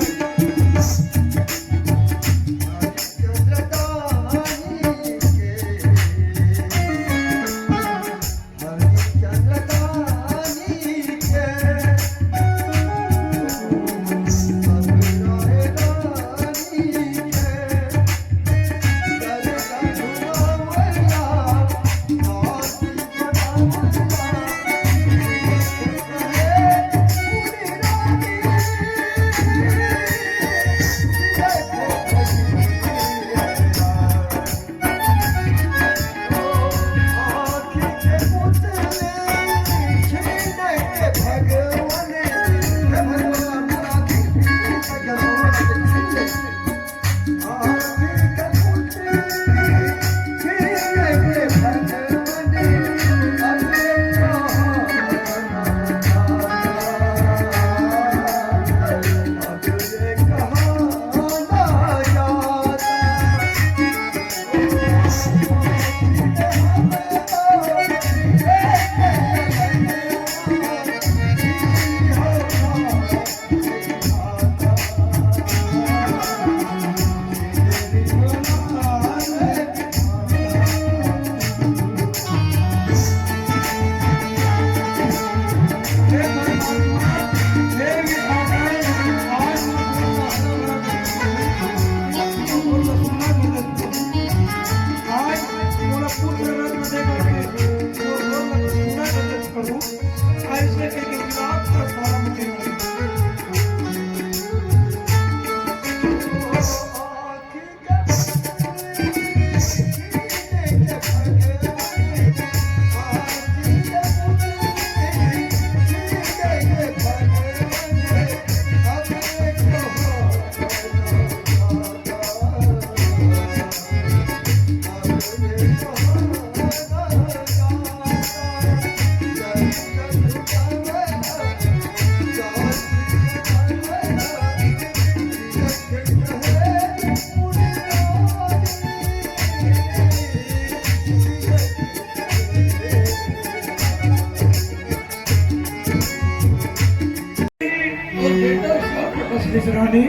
रानी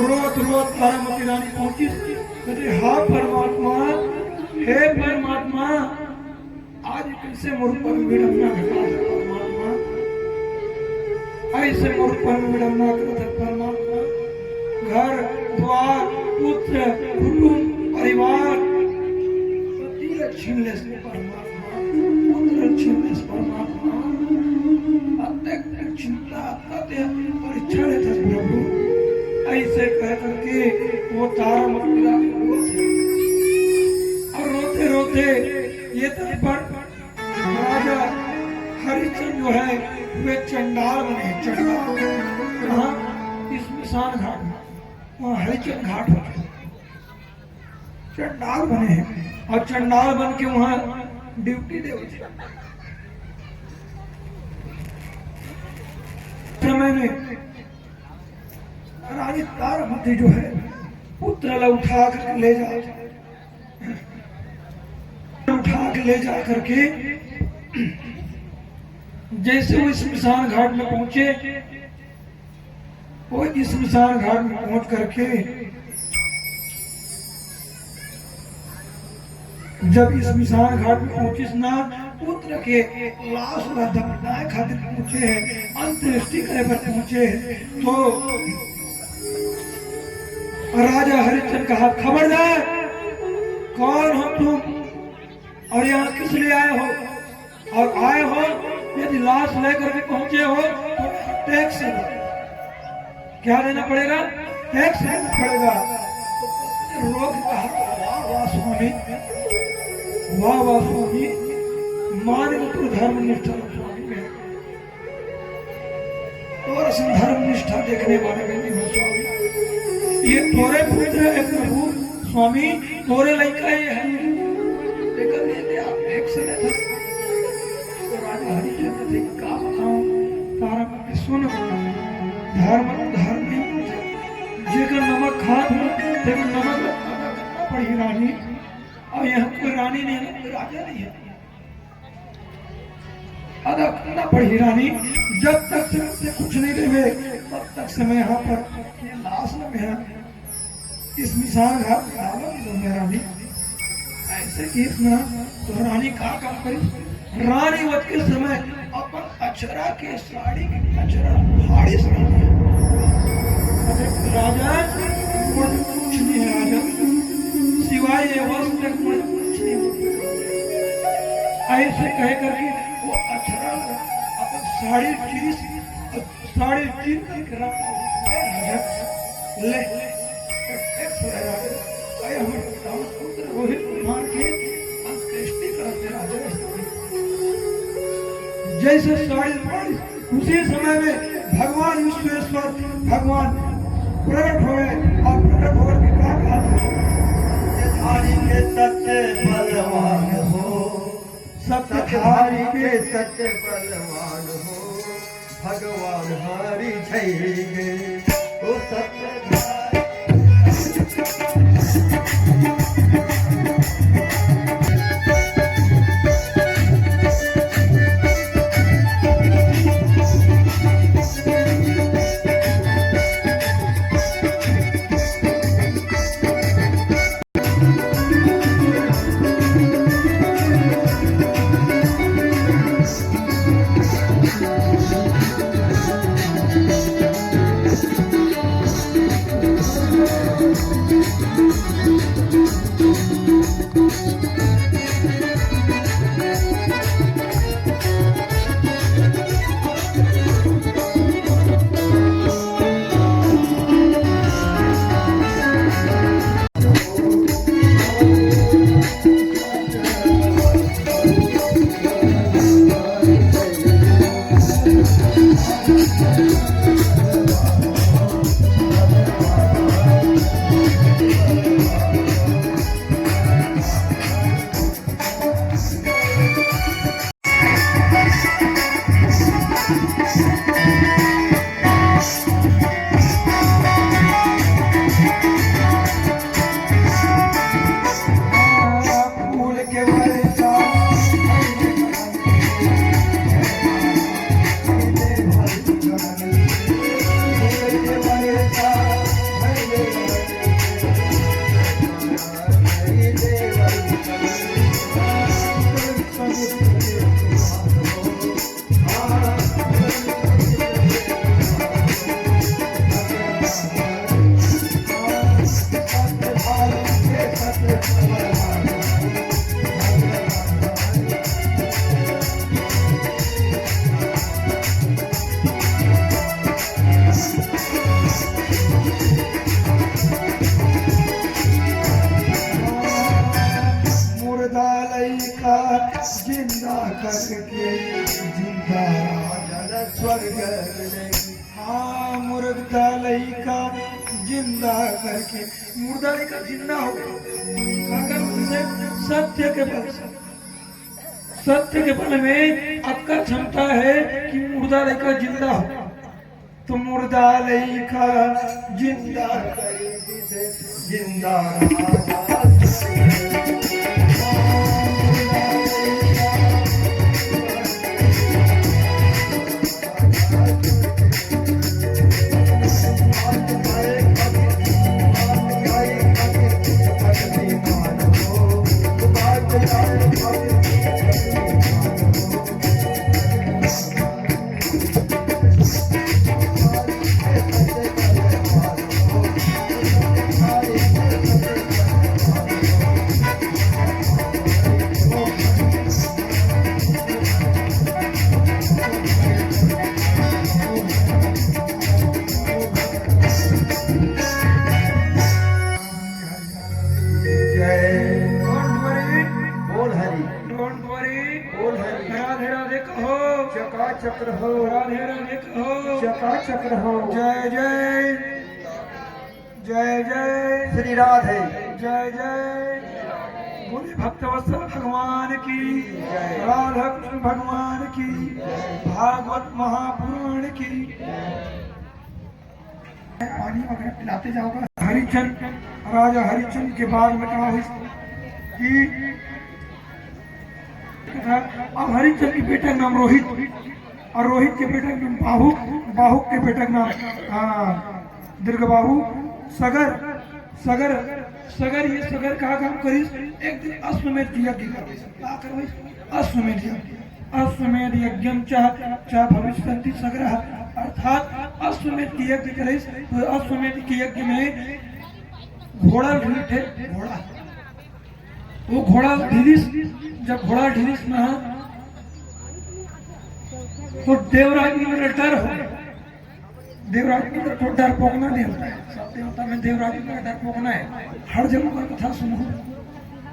रोत रोत तारामती रानी पहुंची, कहते हा परमात्मा, हे परमात्मा, आज कैसे मोर पर विडंबना घटा है परमात्मा, ऐसे मोर पर विडंबना करते परमात्मा। घर द्वार पुत्र कुटुंब परिवार पति छीन ले परमात्मा, पुत्र छीन ले परमात्मा, चिंता परीक्षा लेते प्रभु। ऐसे कह करके वो तारामती रानी और रोते रोते ये पर राजा हरिश्चंद्र जो है वे चंडाल बने, चंडाल कहाँ, इस मिसान घाट में, वहाँ हरिश्चंद्र घाट होते। चंडाल बने हैं और चंडाल बन के वहां ड्यूटी दे समय में रानी तारामती जो है पुत्र ला उठा कर ले जा करके जैसे वो स्मशान घाट में पहुंचे, वो स्मशान घाट में पहुंच करके जब स्मशान घाट में पहुंचे ना पुत्र के लाश ला दफनाए खातिर पहुंचे हैं, अंत्येष्टि करे पर पहुंचे हैं, तो राजा हरिश्चंद्र कहा खबरदार कौन हो तुम और यहाँ किस लिए आए हो, और आए हो यदि लाश लेकर के पहुंचे हो तो टैक्स क्या देना पड़ेगा, टैक्स देना पड़ेगा। रोक कहा वाह वाह स्वामी, वाह वाह स्वामी, मान तो धर्म निष्ठा स्वामी में और धर्म निष्ठा देखने वाले व्यक्ति हो स्वामी, ये तोरे पुत्र है प्रभु स्वामी, तोरे लड़का ये है, लेकर ले आप टैक्स लेना। तो राजा हरिश्चंद्र जी का बताऊं तारा सुन धर्म धर्म जेकर नमक खात हो लेकिन नमक लगना पड़ी रानी, और यहाँ कोई रानी नहीं है, कोई राजा नहीं है, अदा करना पड़ी रानी। जब तक से कुछ नहीं देवे तब तक से मैं यहाँ पर ये लाश न मेरा इस मिसाल घाट डालो मैं रानी, ऐसे गीत ना तो रानी का काम करी। रानी वत के समय अपन अक्षरा के साड़ी की अक्षरा फाड़ी राजा कुछ नहीं है राजा, सिवाय ये वस्त्र कुछ नहीं, ऐसे कह करके वो अक्षरा अपन साड़ी चीर करके राजा ले रोहित कुमार के अंत्येष्टि करते राजा। जैसे साड़ी उसी समय में भगवान विश्वेश्वर भगवान प्रकट हो गए, और प्रकट होकर के क्या कहा, धारी के सत्य बलवान हो, सत्यधारी के सत्य बलवान हो, भगवान हरि जय ओ सत्य जिंदा करके जिंदा राजा स्वर्ग हाँ मुर्दा लई का जिंदा करके मुर्दा लेकर जिंदा हो से सत्य के बल से, सत्य के बल में आपका क्षमता है कि मुर्दा लेकर जिंदा हो। तो मुर्दा लेकर जिंदा करे जिसे जिंदा चक्र हो, राधे राधे कहो, चका चक्र हो। जय जय जय जय श्री राधे, जय जय बोले भक्तवत्सल भगवान की जय, राधा कृष्ण भगवान की, भागवत महापुराण की। पानी वगैरह पिलाते जाओगा। हरिचंद, राजा हरिचंद के बाद में कहा कि अब हरिचंद के बेटे का नाम रोहित, और रोहित के बेटे का नाम बाहु, बाहु के बेटे का नाम दीर्घबाहु, सगर, सगर, सगर। ये सगर कहा काम करीस एक दिन अश्वमेध यज्ञ कर, अश्वमेध यज्ञ, अश्वमेध यज्ञम चाह भविष्यन्ति सगरः, अर्थात अश्वमेध की यज्ञ करीस। तो अश्वमेध के यज्ञ में घोड़ा ढीले, घोड़ा, वो घोड़ा ढीलिस, जब घोड़ा ढीलिस में तो देवराज में डर हो, देवराज में तो डर पोकना नहीं होता है। सब देवता में देवराज में डर पोकना है। हर जगह पर कथा सुनो।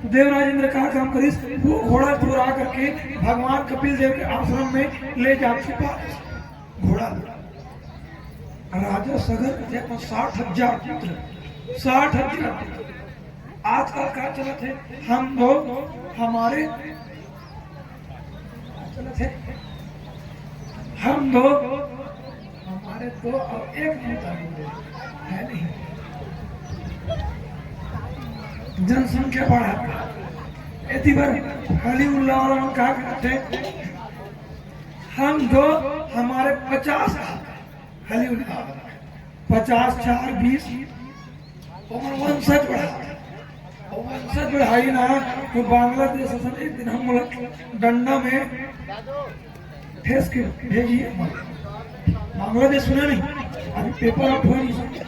तो देवराज इंद्र कहा काम करिस, वो घोड़ा चुरा करके भगवान कपिल देव के आश्रम में ले जाके पास घोड़ा। राजा सगर के 60,000 पुत्र, 60,000 पुत्र। आजकल क्या चला थे, हम लोग हमारे चला थे, हम दो हमारे दो और एक नेता है नहीं, जनसंख्या बढ़ा। इतनी बार हलीउल्लाह वाला कहा करते, हम दो हमारे 50 हलीउल्लाह 50 4 20 और वंशज बढ़ा, वंशज बढ़ाई ना। तो बांग्लादेश एक दिन हम डंडा में ठेस के भेजिए। बांग्लादेश सुना नहीं, अभी पेपर आउट हो नहीं सकता।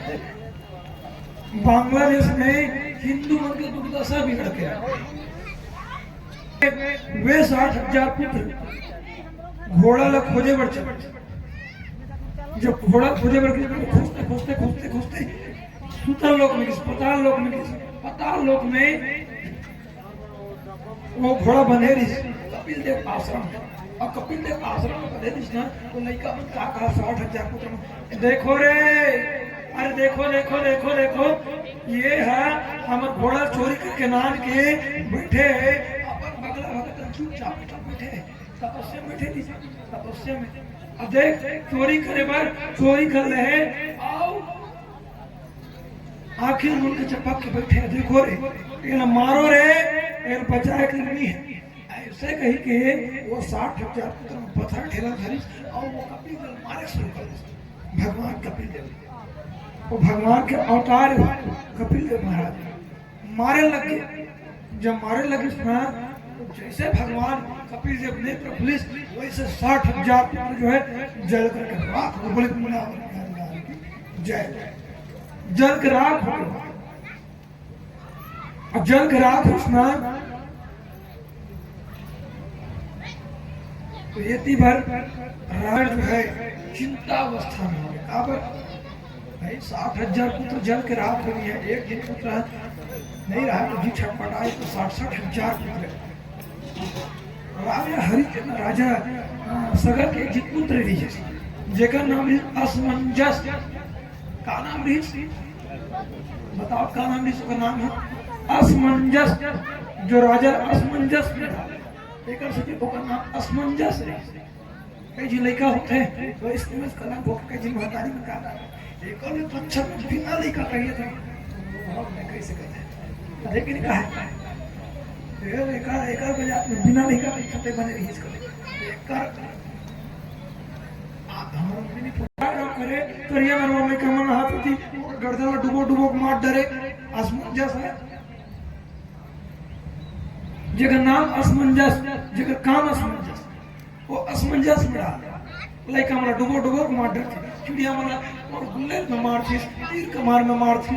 बांग्लादेश में हिंदू मन की दुर्दशा बिगड़ गया। वे 60,000 पुत्र घोड़ा लग खोजे बढ़ चले। जब घोड़ा खोजे बढ़ गए, खोजते खोजते खोजते खोजते सुतल लोक में, पताल लोक में, पताल लोक में वो घोड़ा बंधेरी कपिल देव आश्रम, और कपिल देव आश्रम में बंधेरी ना तो लड़का मन कहा 60,000 पुत्र। देखो रे, अरे देखो देखो देखो देखो, ये है हम घोड़ा चोरी करके नान के बैठे अपन बगला भगत चुपचाप बैठे, तपस्या में बैठे, तपस्या में। अब देख चोरी करे बार चोरी कर रहे, आओ आखिर उनके चपक के बैठे। देखो रे, ये मारो रे, ये बचाए के नहीं है। ऐसे कही के वो 60,000 पुत्र में पत्थर ठेला धरी और वो कपिल देव मारे शुरू कर। भगवान कपिल देव, वो भगवान के अवतार कपिल देव महाराज मारे लगे। जब मारे लगे तो जैसे भगवान कपिल देव नेत्र खुले, वैसे 60,000 पुत्र जो है जल करके राख हो। बोले जय, जल के राख हो। अब जल के राख उसना तो ये भर रावण जो है चिंता अवस्था में हो गया। अब भाई 60,000 पुत्र जल के राख हो गया, एक दिन पुत्र नहीं रहा तो जी छटपटाए तो 60,000 पुत्र। राजा हरिचंद्र, राजा सगर के एक पुत्र रही, जेकर नाम है असमंजस। का नाम रही? बताओ क्या नाम इसका नाम है? असमंजस। जो राजा असमंजस में था, एक का नाम असमंजस है। कई जी लड़का होते हैं तो इसमें कला भोग के जी महतारी में का एक और तो अच्छा बिना लड़का कहिए था और मैं कैसे कहते हैं, लेकिन कहा है एक बजा बिना लड़का छते बने रही इसको एक करे करिया मरवा में कमन हाथ थी गर्दन में डुबो मार डरे। असमंजस है जगह नाम असमंजस, जगह काम असमंजस, वो असमंजस में रहा। लड़का मला डुबो मार डरती, चिड़िया मला और गुल्लेल में मार थी, तीर कमार में मार थी।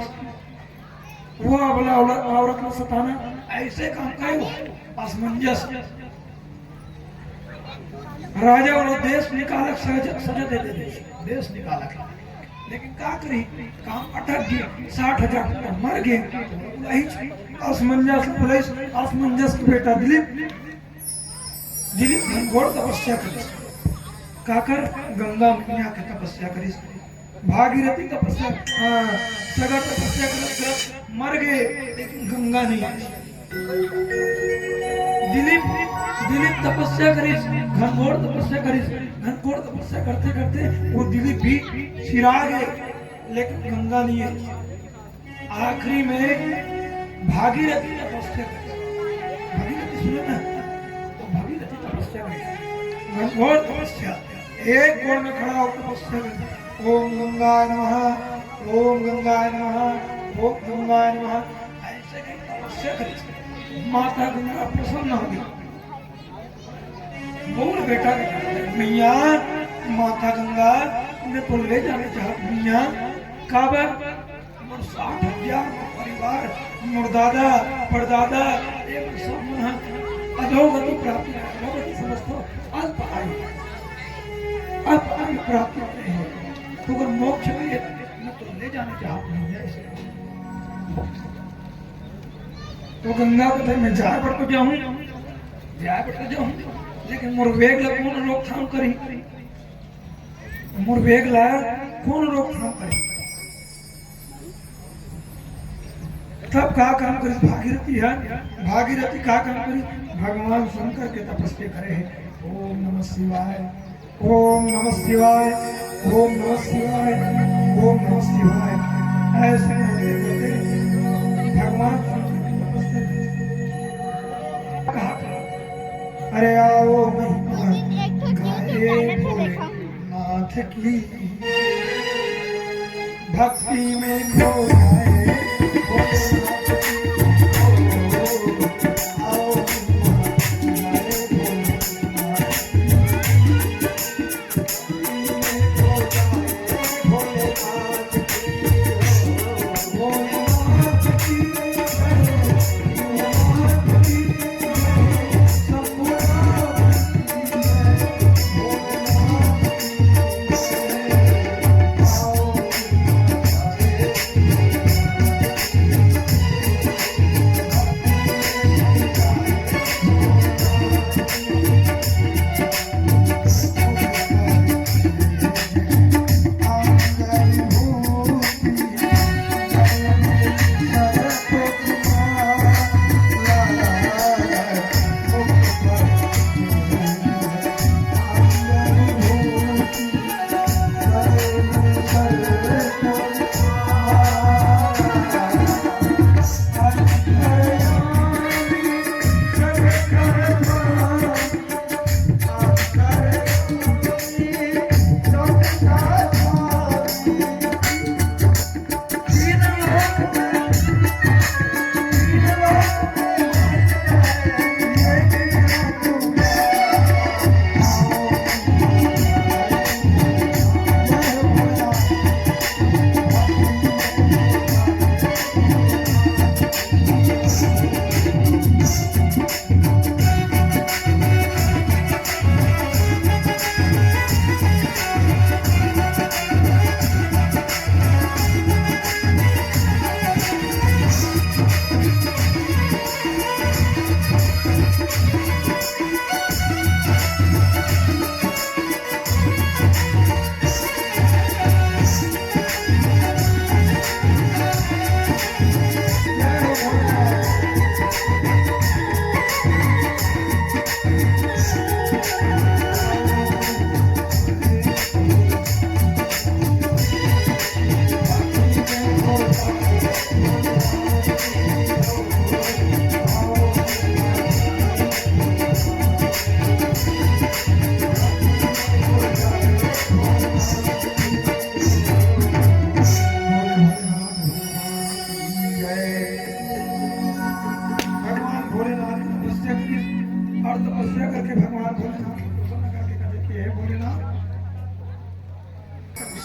वो बोला औरत को सताना ऐसे काम करे वो असमंजस। राजा वाला देश निकालक सजा दे देश निकालक, लेकिन क्या करी काम अटक गए, 60,000 मर गए। असमंजस पुलिस असमंजस के बेटा दिलीप घोर तपस्या करी, काकर गंगा मैया के तपस्या करी, भागीरथी तपस्या सगर तपस्या कर मर गए, लेकिन गंगा नहीं आई। दिलीप तपस्या करी, घनघोर तपस्या करी, घनघोर तपस्या करते करते वो दिलीप भी सिरा गए, लेकिन गंगा नहीं है। आखिरी में भागीरथी तपस्या करी, भागीरथी सुने ना, तो भागीरथी तपस्या करी, घनघोर तपस्या, एक गोड़ में खड़ा होकर तपस्या करी। ओम गंगाय नमः, ओम गंगाय नमः, ओम गंगाय नमः, ऐसे कई तपस्या करी। माता गंगा प्रसन्न हो गई, बोल बेटा मैया माता गंगा उन्हें तो ले जाने चाहती मैया, काबा 60,000 परिवार मुर्दादा परदादा एक सब अधोगति प्राप्त अधोगति समझो अल्प आयु प्राप्त होते हैं, तो अगर मोक्ष में तो ले जाने चाहती हूँ। तो गंगा को मैं जाए पर तो जाऊं, लेकिन मोर वेग ला कौन रोकथाम करी, मोर वेग ला कौन रोकथाम करी। तब का काम करी भागीरथी है, भागीरथी का काम करी भगवान शंकर के तपस्या करे है। ओम नमः शिवाय, ओम नमः शिवाय, ओम नमः शिवाय, ओम नमः शिवाय, ऐसे भगवान अरे आओ महिमा गाए भोलेनाथ की, भक्ति में खो जाए भोलेनाथ की। आओ महिमा गाए भोलेनाथ की, भोलेनाथ की,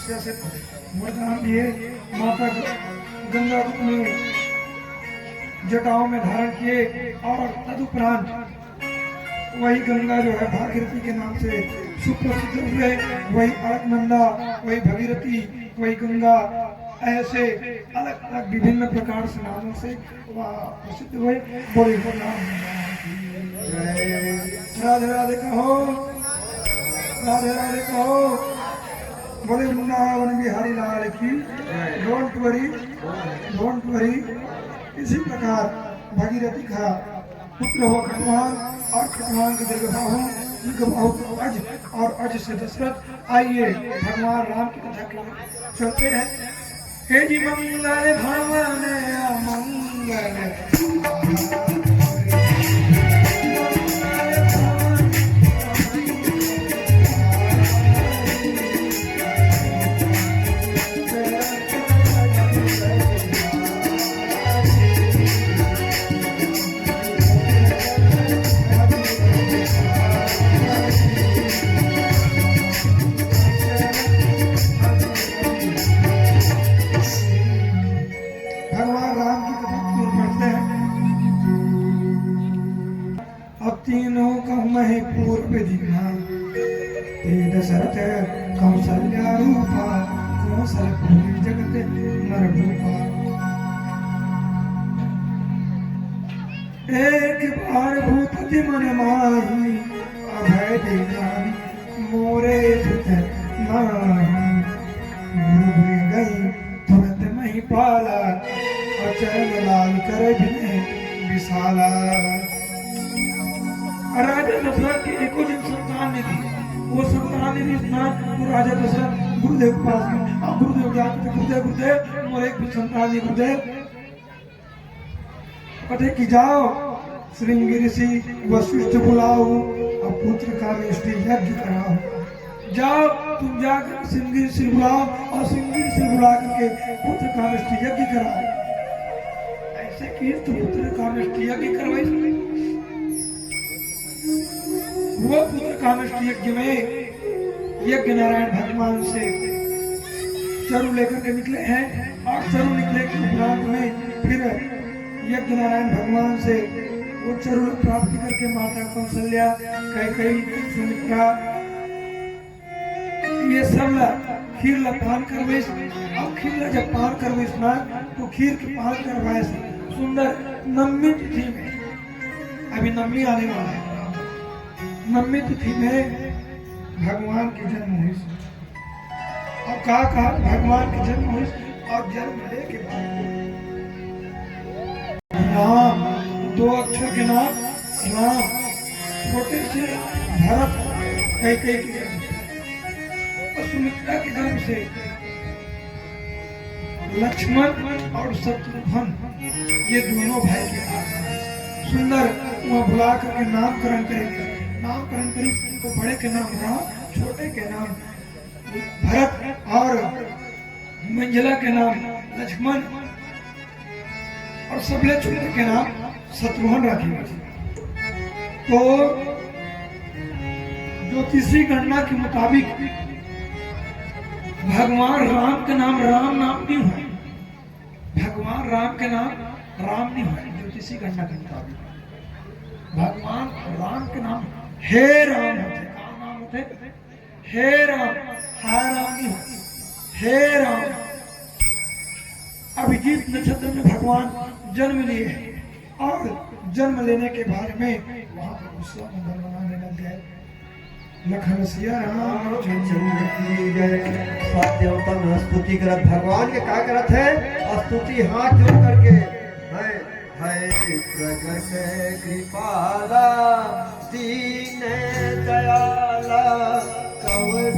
तपस्या से वरदान दिए, माता गंगा को अपने जटाओं में धारण किए और तदुपरांत वही गंगा जो है भागीरथी के नाम से सुप्रसिद्ध हुए। वही अलकनंदा, वही भगीरथी, वही गंगा, ऐसे अलग अलग विभिन्न प्रकार से नामों से वह प्रसिद्ध हुए। बोले राधे राधे कहो, राधे राधे कहो। बोले वृंदावन बिहारी लाल की। Don't worry, don't worry. इसी प्रकार भगीरथी का पुत्र हो खटवान, और खटवान के दीर्घबाहु, दीर्घबाहु को अज, और अज से दशरथ। आइए भगवान राम की कथा के चलते हैं। हे जी मंगल भवन मंगल, पूर्व दिना ते दशरथ कौशल्या रूपा, कौशलपुरी जगत नरभूपा। एक बार भूपति मन माही, अभय देना मोरे सुत नाही। गुरु गई तुरंत मही पाला, अचरन लाल कर बिने विशाला। राजा दशरथ के एको दिन संतान नहीं थी। वो संतान नहीं थी इतना, वो राजा दशरथ गुरुदेव के पास गए। अब गुरुदेव जाते गुरुदेव, गुरुदेव मोर एक भी संतान नहीं। गुरुदेव कहते कि जाओ श्रृंगी ऋषि वशिष्ठ बुलाओ, और पुत्र का मेष्टि यज्ञ कराओ। जाओ तुम जाकर श्रृंगी ऋषि बुलाओ, और श्रृंगी ऋषि बुला करके पुत्र का मेष्टि यज्ञ कराओ। ऐसे कि तो पुत्र का मेष्टि यज्ञ करवाई। वो पुत्र कामेष्टि यज्ञ में यज्ञ नारायण भगवान से चरु लेकर के निकले हैं, और चरु निकले के उपरांत में फिर यज्ञ नारायण भगवान से वो चरु प्राप्ति करके माता कौशल्या, कैकेयी, सुमित्रा ये सब खीर ला पान करवे। अब खीर ला जब पान करवे ना, तो खीर के पान करवाए सुंदर नवमी तिथि में। अभी नवमी आने वाला है। नवमी तिथि में भगवान की जन्म हुई। और कहा भगवान की जन्म हुई, और जन्म ले के बाद राम, दो अक्षर के नाम राम, छोटे से भरत, कैकेयी के जन्म, और सुमित्रा के जन्म से लक्ष्मण और शत्रुघ्न, ये दोनों भाई के सुंदर वह बुला करके नामकरण करेंगे। नामकरण करी तो बड़े के नाम राम, छोटे के नाम भरत, और मंजला के नाम लक्ष्मण, और सबले छोटे के नाम शत्रुघ्न रखे। तो ज्योतिषी गणना के मुताबिक भगवान राम के नाम राम नहीं हुए। भगवान राम के नाम राम नहीं हुए ज्योतिषी गणना के मुताबिक। भगवान राम के नाम हे राम होते। नाम होते हे राम, हाय राम नहीं होते, हे राम। अभिजीत नक्षत्र में भगवान जन्म लिए, और जन्म लेने के बाद में वहां पर उत्सव मंगल मनाने लग गए। लखन सिया रामचंद्र की जय। सत्यवतम स्तुति करत भगवान के क्या करत है? स्तुति हाथ जोड़ करके है प्रकट कृपाला, दीन दयाला, कवि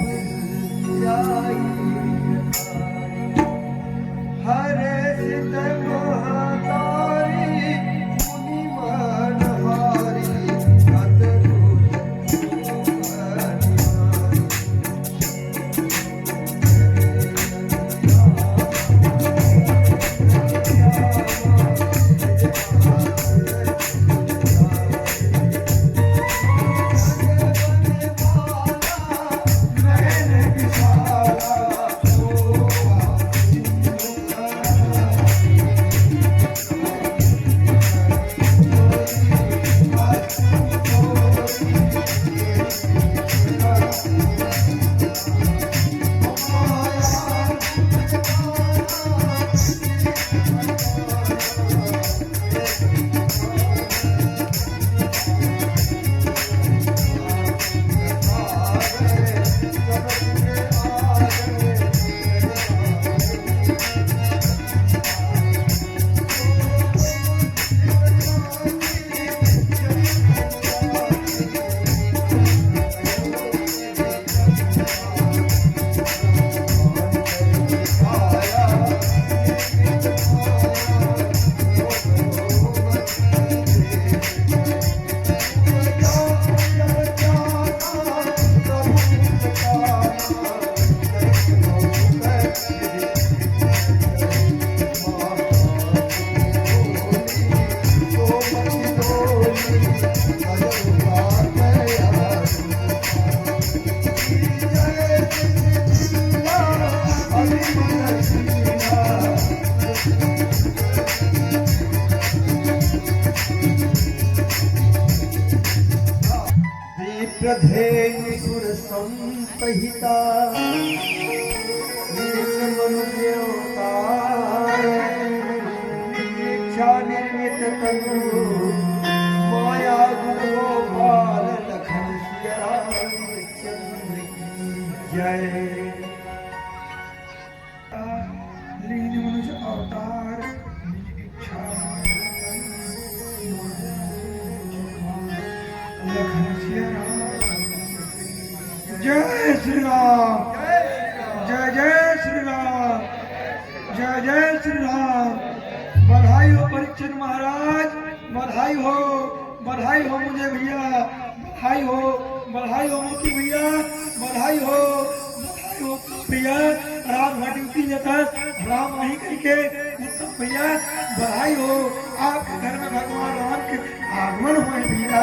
हरे सिद्ध महातारी, मुनि मनहारी, विप्रधेनु सुर संतहिता मनुदेवतार इच्छा निर्मित तनु माया गुण गोपाल लखन सिया रामचंद्र की जय। लीन मनुष्य अवतार निज इच्छा लखन सिया राम। जय श्री राम, जय जय श्री राम, जय जय श्री राम। बधाई हो परीक्षित महाराज, बधाई हो मुझे भैया, बधाई हो मुझे भैया, बधाई हो भैया। रात भर ड्यूटी जाता राम वहीं करके उत्तम भैया, बधाई हो आपके घर में भगवान राम के आगमन हुए भैया।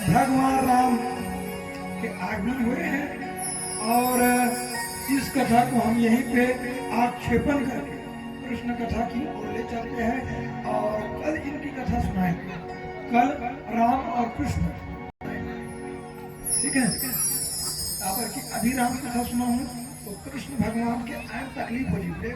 भगवान राम के आगमन हुए हैं और इस कथा को हम यहीं पे आक्षेपण करके कृष्ण कथा की ओर ले चलते हैं और कल इनकी कथा सुनाएंगे। कल राम और कृष्ण, ठीक है। अगर कि अभी राम कथा सुना हूँ तो कृष्ण भगवान के आए तकलीफ हो जाए।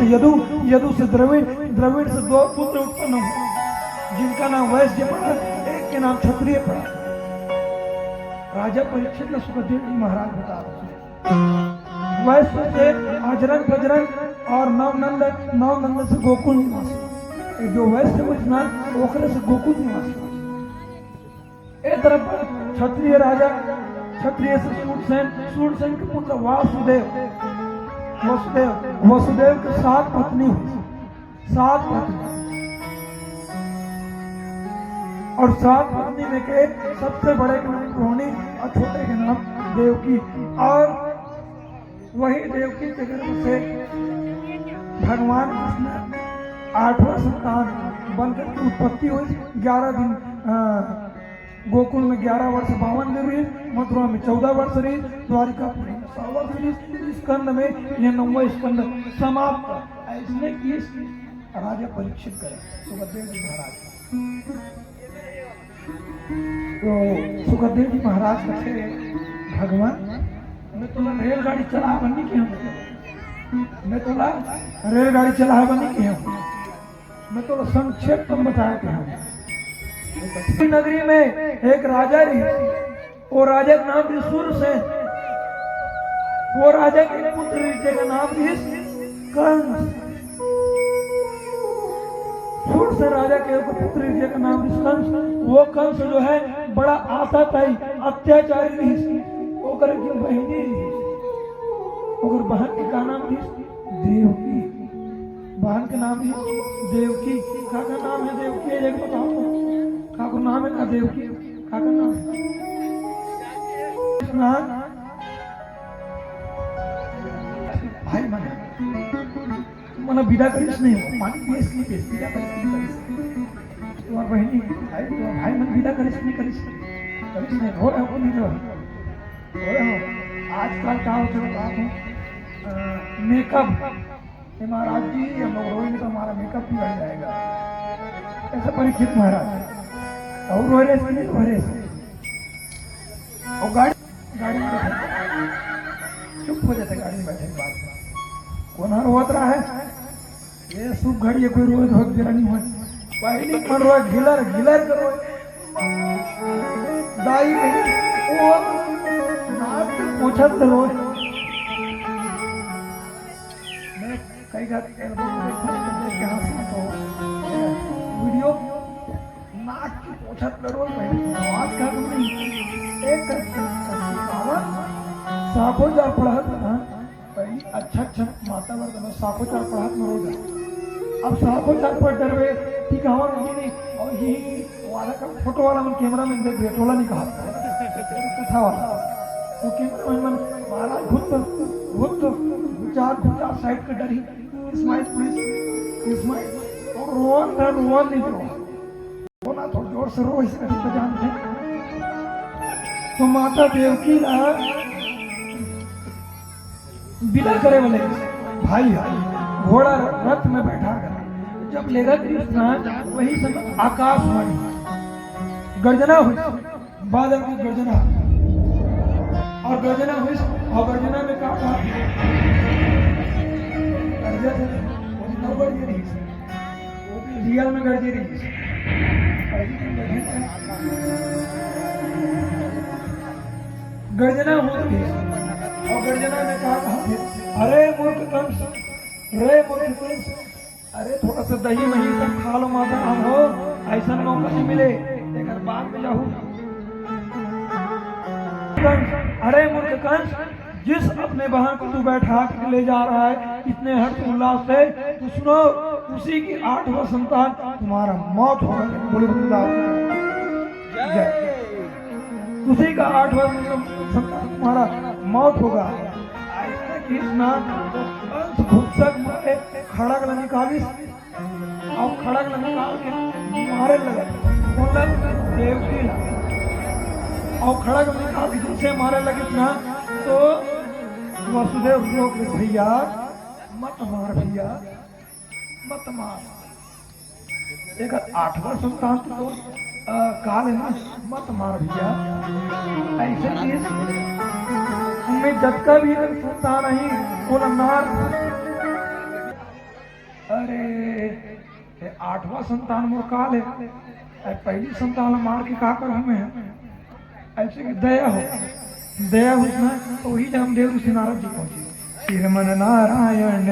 यदु यदु से द्रविड़, द्रविड़ से दो पुत्र उत्पन्न हुए जिनका नाम वैश्य पड़ा, एक के नाम क्षत्रिय पड़ा। राजा परीक्षित ने सुखदेव जी महाराज बता रहे वैश्य से आचरण प्रजरण और नवनंद से गोकुल निवासी। जो वैश्य वचना ओखरे से गोकुल निवासी। एक तरफ क्षत्रिय राजा, क्षत्रिय से सूरसेन के पुत्र वसुदेव के 7 पत्नी हुई, 7 पत्नी और 7 पत्नी में के सबसे बड़े के नाम रोहिणी और छोटे के नाम देवकी। और वही देवकी के गर्भ से भगवान कृष्ण 8वां संतान बनकर की उत्पत्ति हुई। 11 दिन गोकुल में 11 वर्ष 52 दिन रही, मथुरा में 14 वर्ष रही, द्वारिकापुरी में 100 वर्ष रही। स्कंद में यह 9वां स्कंद समाप्त। इसने की राजा परीक्षित करे सुखदेव जी महाराज। तो सुखदेव जी महाराज कहे भगवान मैं तो रेलगाड़ी चला बनी की हूँ, मैं तो रेलगाड़ी चला बनी की हूँ, मैं तो संक्षेप तुम बताया कि हूँ। नगरी में एक राजा रही, वो राजा का नाम भी सूरसेन। वो राजा के पुत्र का नाम भी कंस। सूरसेन राजा के पुत्र का नाम भी कंस। वो कंस जो है बड़ा आताताई अत्याचारी रही। ओकर की बहनी रही, ओकर बहन के का नाम भी देवकी। बहन के नाम भी देवकी। का नाम है देवकी, एक बताओ का नाम है का देवकी, का नाम है भाई मन विदा करिस नहीं पानी पिएस नहीं पिएस विदा करिस तुम्हार बहनी भाई तो भाई मन विदा करिस नहीं हो रहा हो नहीं हो रहा हो। आजकल क्या होता है मेकअप महाराज जी हम लोग रोएंगे तो हमारा मेकअप भी बढ़ जाएगा। ऐसा परीक्षित महाराज और रोए और गाड़ी में बैठे चुप हो जाते, गाड़ी में बैठे के बाद कौन रोत रहा है ये शुभ घड़ी है, कोई रोज रोज गिरा नहीं हुआ पहली मन रो गिलर गिलर करो दाई वो नाक से पूछत रो मैं कई बार वीडियो नाक की पूछत रो आवाज का नहीं एक साखो जा पढ़त ना पहली अच्छा माता वर्ग साखो चार पढ़त में रोजा अब साखो चार पढ़ डरवे ठीक हवा नहीं और ही वाला का फोटो वाला मन कैमरा में देख भेटोला नहीं कहा कथा वाला तो कैमरा मन महाराज भूत चार साइड का डरी स्माइल प्लीज स्माइल और रोवन नहीं रो ना थोड़ा जोर से रो इसका तो जानते तो माता देवकी ना बिना करे बोले भाई घोड़ा रथ में बैठा कर जब लेगा कृष्ण वही समय आकाशवाणी गर्जना हुई, बादल की गर्जना और गर्जना हुई और गर्जना में कहा रियल में गर्जी रही गर्जना होती और गर्जना में कहा अरे मूर्ख कंस रे मूर्ख कंस अरे थोड़ा सा दही मही तक खा लो माता हम हो ऐसा मौका नहीं मिले लेकर बाद में जाऊँ अरे मूर्ख कंस जिस अपने बहन को तू बैठा के ले जा रहा है इतने हर्ष उल्लास से तो सुनो उसी की 8वां संतान तुम्हारा मौत होगा बोले उसी का 8वां संतान तुम्हारा मौत होगा कृष्णा भुक्सक मारे खड़क निकाली और खड़क निकाल के मारे लगे देवकी और खड़क निकाल के दूसरे मारे लगे ना तो वसुदेव रोक भैया मत मार भैया मत मार एक 8वां संतान तो काल है ना मत मार भैया ऐसे चीज उनमें जब का भी संतान नहीं वो नार अरे 8वां संतान मोर काल है पहली संतान मार के का कर हमें ऐसे कि दया हो ना तो वही जब हम देव ऋषि नारद जी पहुंचे श्रीमन नारायण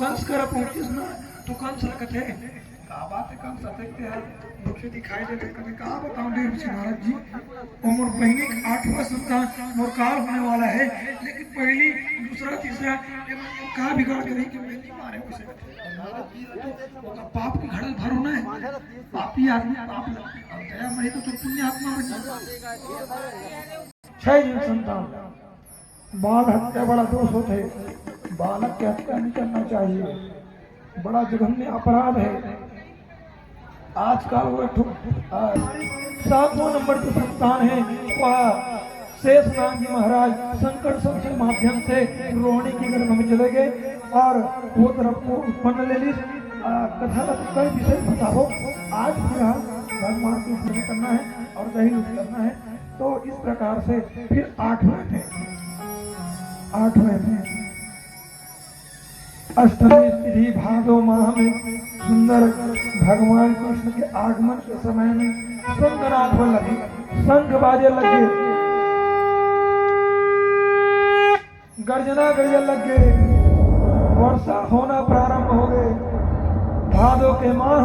कंस कर पहुंचिस ना तो कंस रखते का बात है कंस सकते हैं दुख दिखाई दे कभी कहा बताऊं देव ऋषि नारद जी और मोर बहनी 8वां संतान मोर काल होने वाला है लेकिन पहली दूसरा तीसरा कहा बिगाड़ करे कि मैं नहीं मारे उसे तो पाप की घड़ा भर होना है पापी आदमी पाप दया मैं तो पुण्य आत्मा बन 6 संतान बाल हत्या बड़ा दोष होते बालक की हत्या नहीं करना चाहिए बड़ा जघन्य अपराध है आजकल वो 7वां नंबर के संतान है वह शेषनाग जी महाराज संकट के माध्यम से रोहिणी की गर्भ में चले गए और वो तरफ को उत्पन्न ले ली कथा कई विषय बताओ आज फिर भगवान को पूजा करना है और दही करना है तो इस प्रकार से फिर 8वें में अष्टमी तिथि भादो माह में सुंदर भगवान कृष्ण के आगमन के समय में शंखनाद हो लगे शंख बाजे लगे गर्जना गर्जन लग गए वर्षा होना प्रारंभ हो गए भादो के माह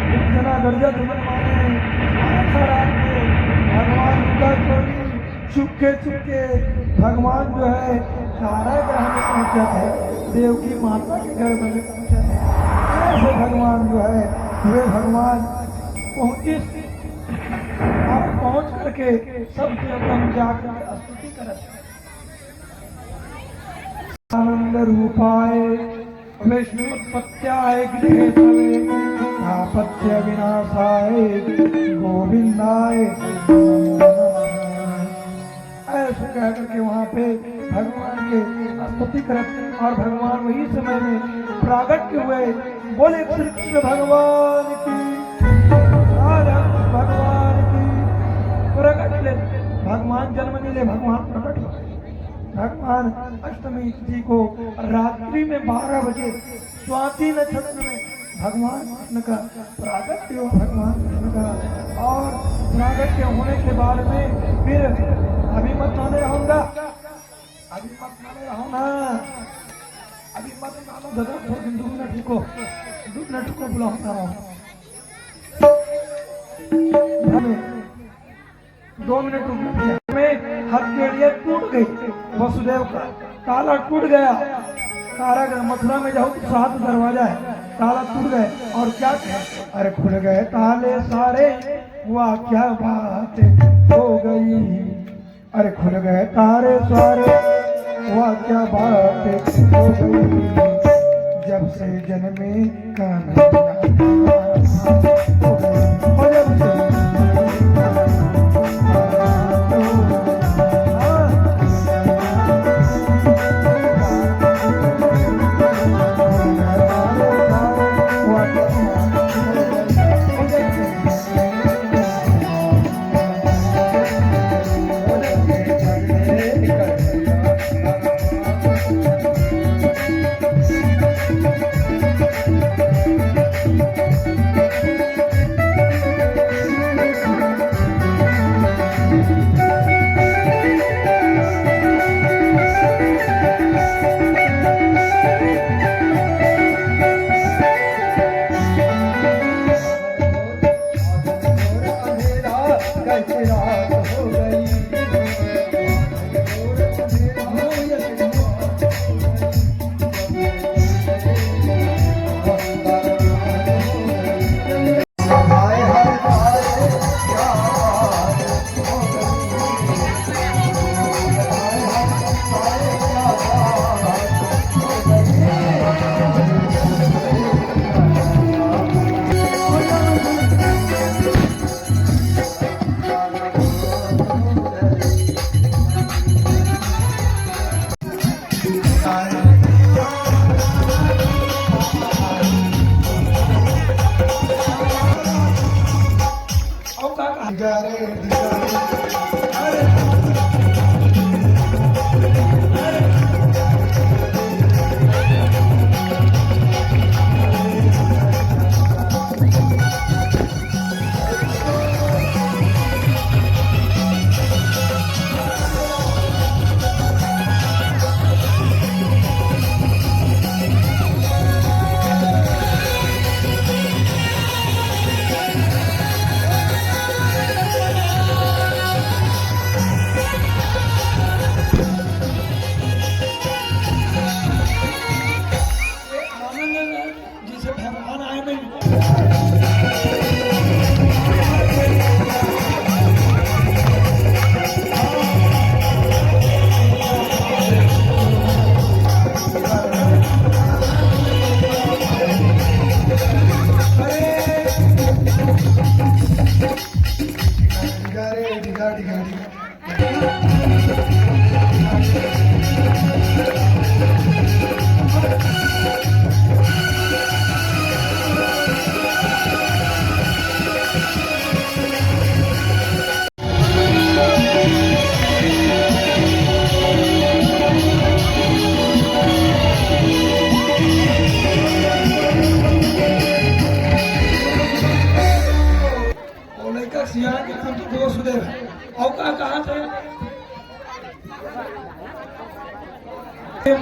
गर्जना गर्जन भगवान का चोरी चुपके भगवान जो है सारा ग्रह में पहुंचे थे देव की माता के घर में पहुंचे थे ऐसे भगवान जो है वे भगवान पहुंच करके सबके अपन जाकर स्तुति करत आनंद रूपाय विष्णुपत्याय गृहेतवे आपत्य विनाशाय गोविंदाय ऐसे कह करके वहाँ पे भगवान के स्तुति करत और भगवान वही समय में प्रागट हुए। बोले श्री कृष्ण भगवान की, राधा भगवान की। प्रगट ले भगवान जन्म नहीं ले, भगवान प्रकट हो। भगवान अष्टमी तिथि को रात्रि में 12 बजे स्वाति नक्षत्र में भगवान कृष्ण का प्रागट्य हुआ। भगवान कृष्ण का और प्रागट्य होने के बाद में फिर अभी मत माने रहूंगा, अभी मत माने रहूंगा, अभी मत मानो दादा, 2 मिनट को बुलाऊंगा। हमें 2 मिनट रुक गया, में हथेलियां टूट गई, वसुदेव का ताला टूट गया। कारागृह मथुरा में जाओ 7 दरवाजा है, ताला टूट गए और क्या कहे, अरे खुल गए ताले सारे, हुआ क्या बात हो गई। अरे खुल गए तारे सारे, हुआ क्या बात हो गई। जब से जन्मे कान्हा हो गई, और जब से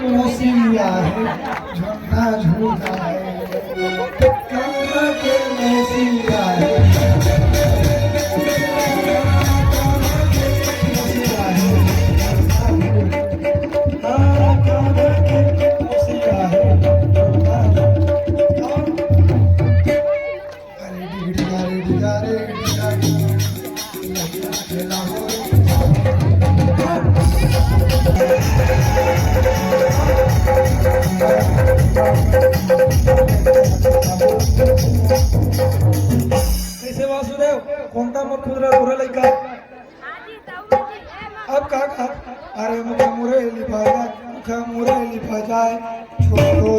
मौसिया है झूठा झूठा है कमरा के मौसिया है अरे कैसे वासुदेव कोणता मग खुदरा उरले का अब का अरे मुझे मुरे लिपा जाए मुझे मुरे लिपा जाए छोटो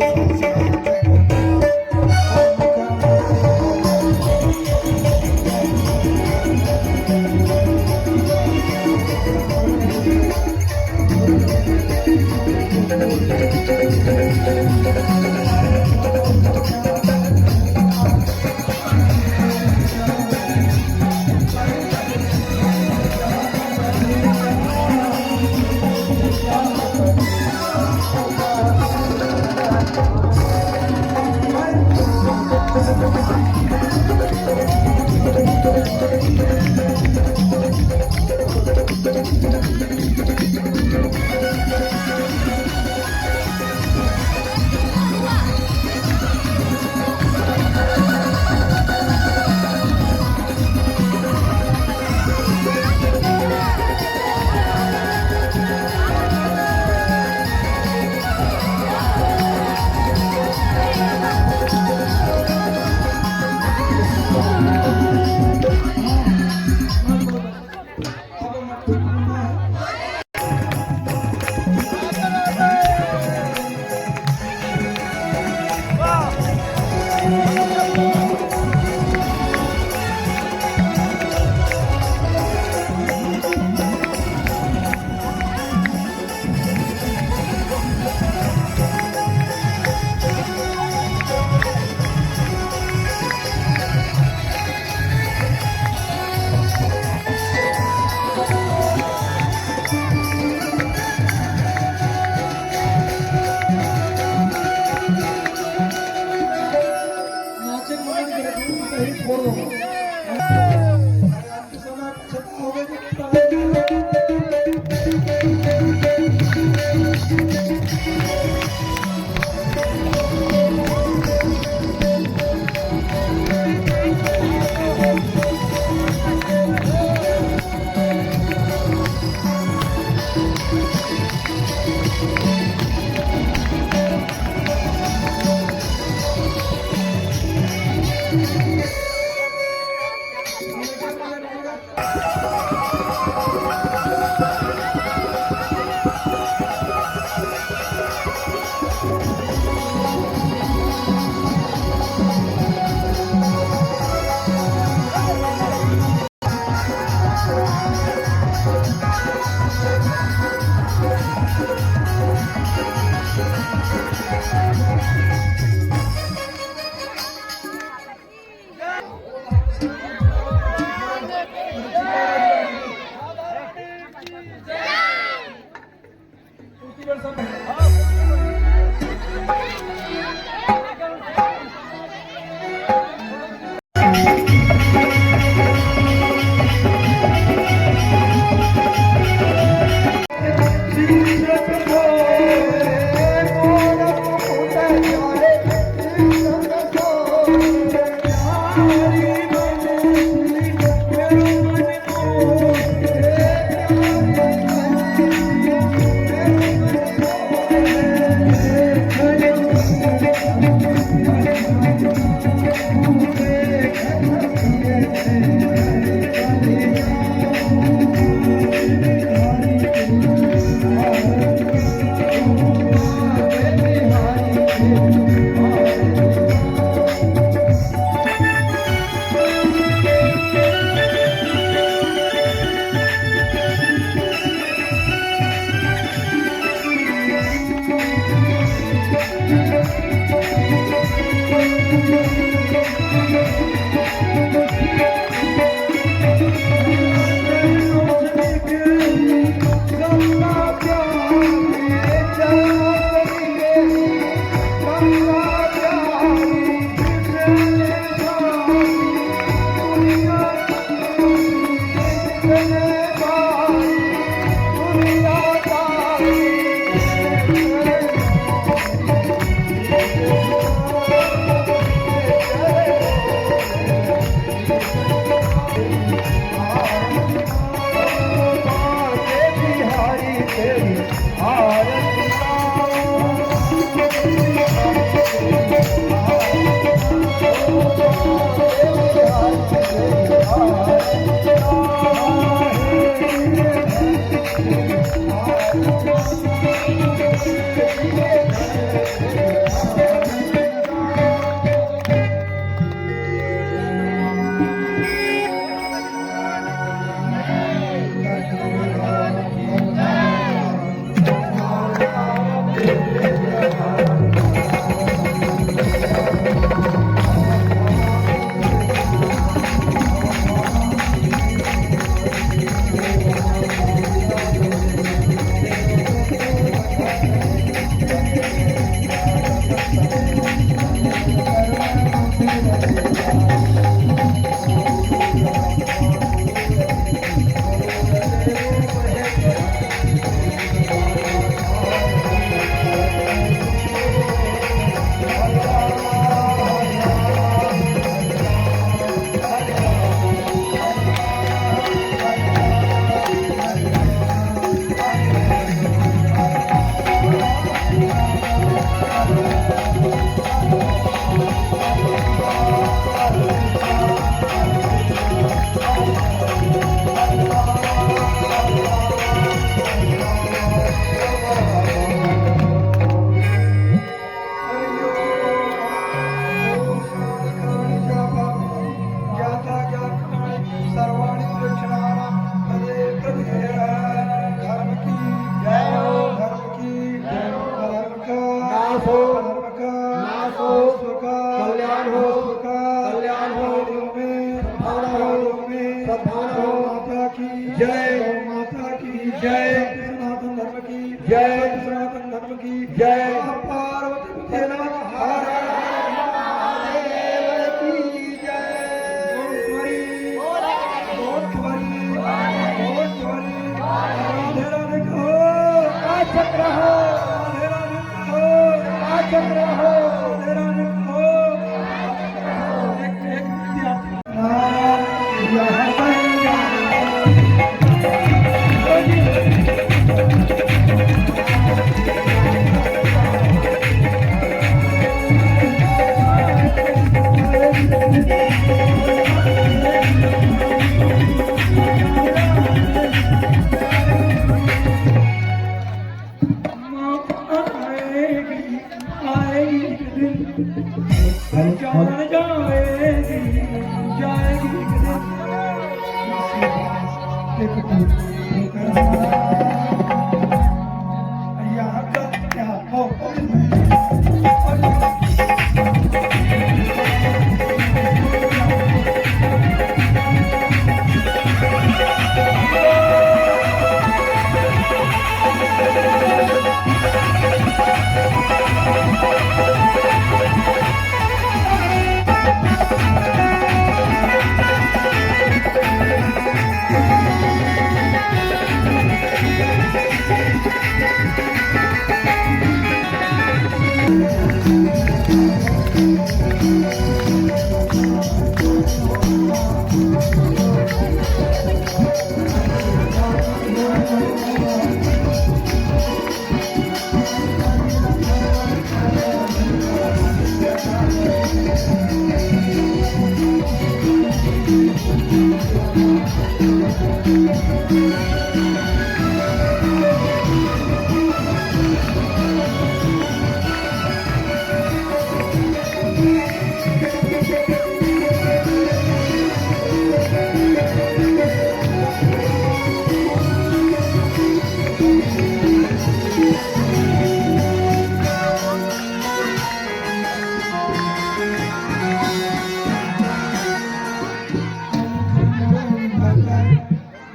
जय। गौ माता की जय। सनातन धर्म की जय। सनातन धर्म की जय। पार्वती पते नमः। हर हर महादेव की जय। बहुत बड़ी राधे राधे कहो, पाचक रहो, राधे राधे कहो, पाचक रहो। राधे राधे कहो। एक विद्यार्थी यह जान जाएगी जाएगी एक दिन यहाँ का क्या हो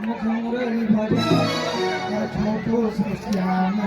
मुखमुरली भजन छोटो से श्याम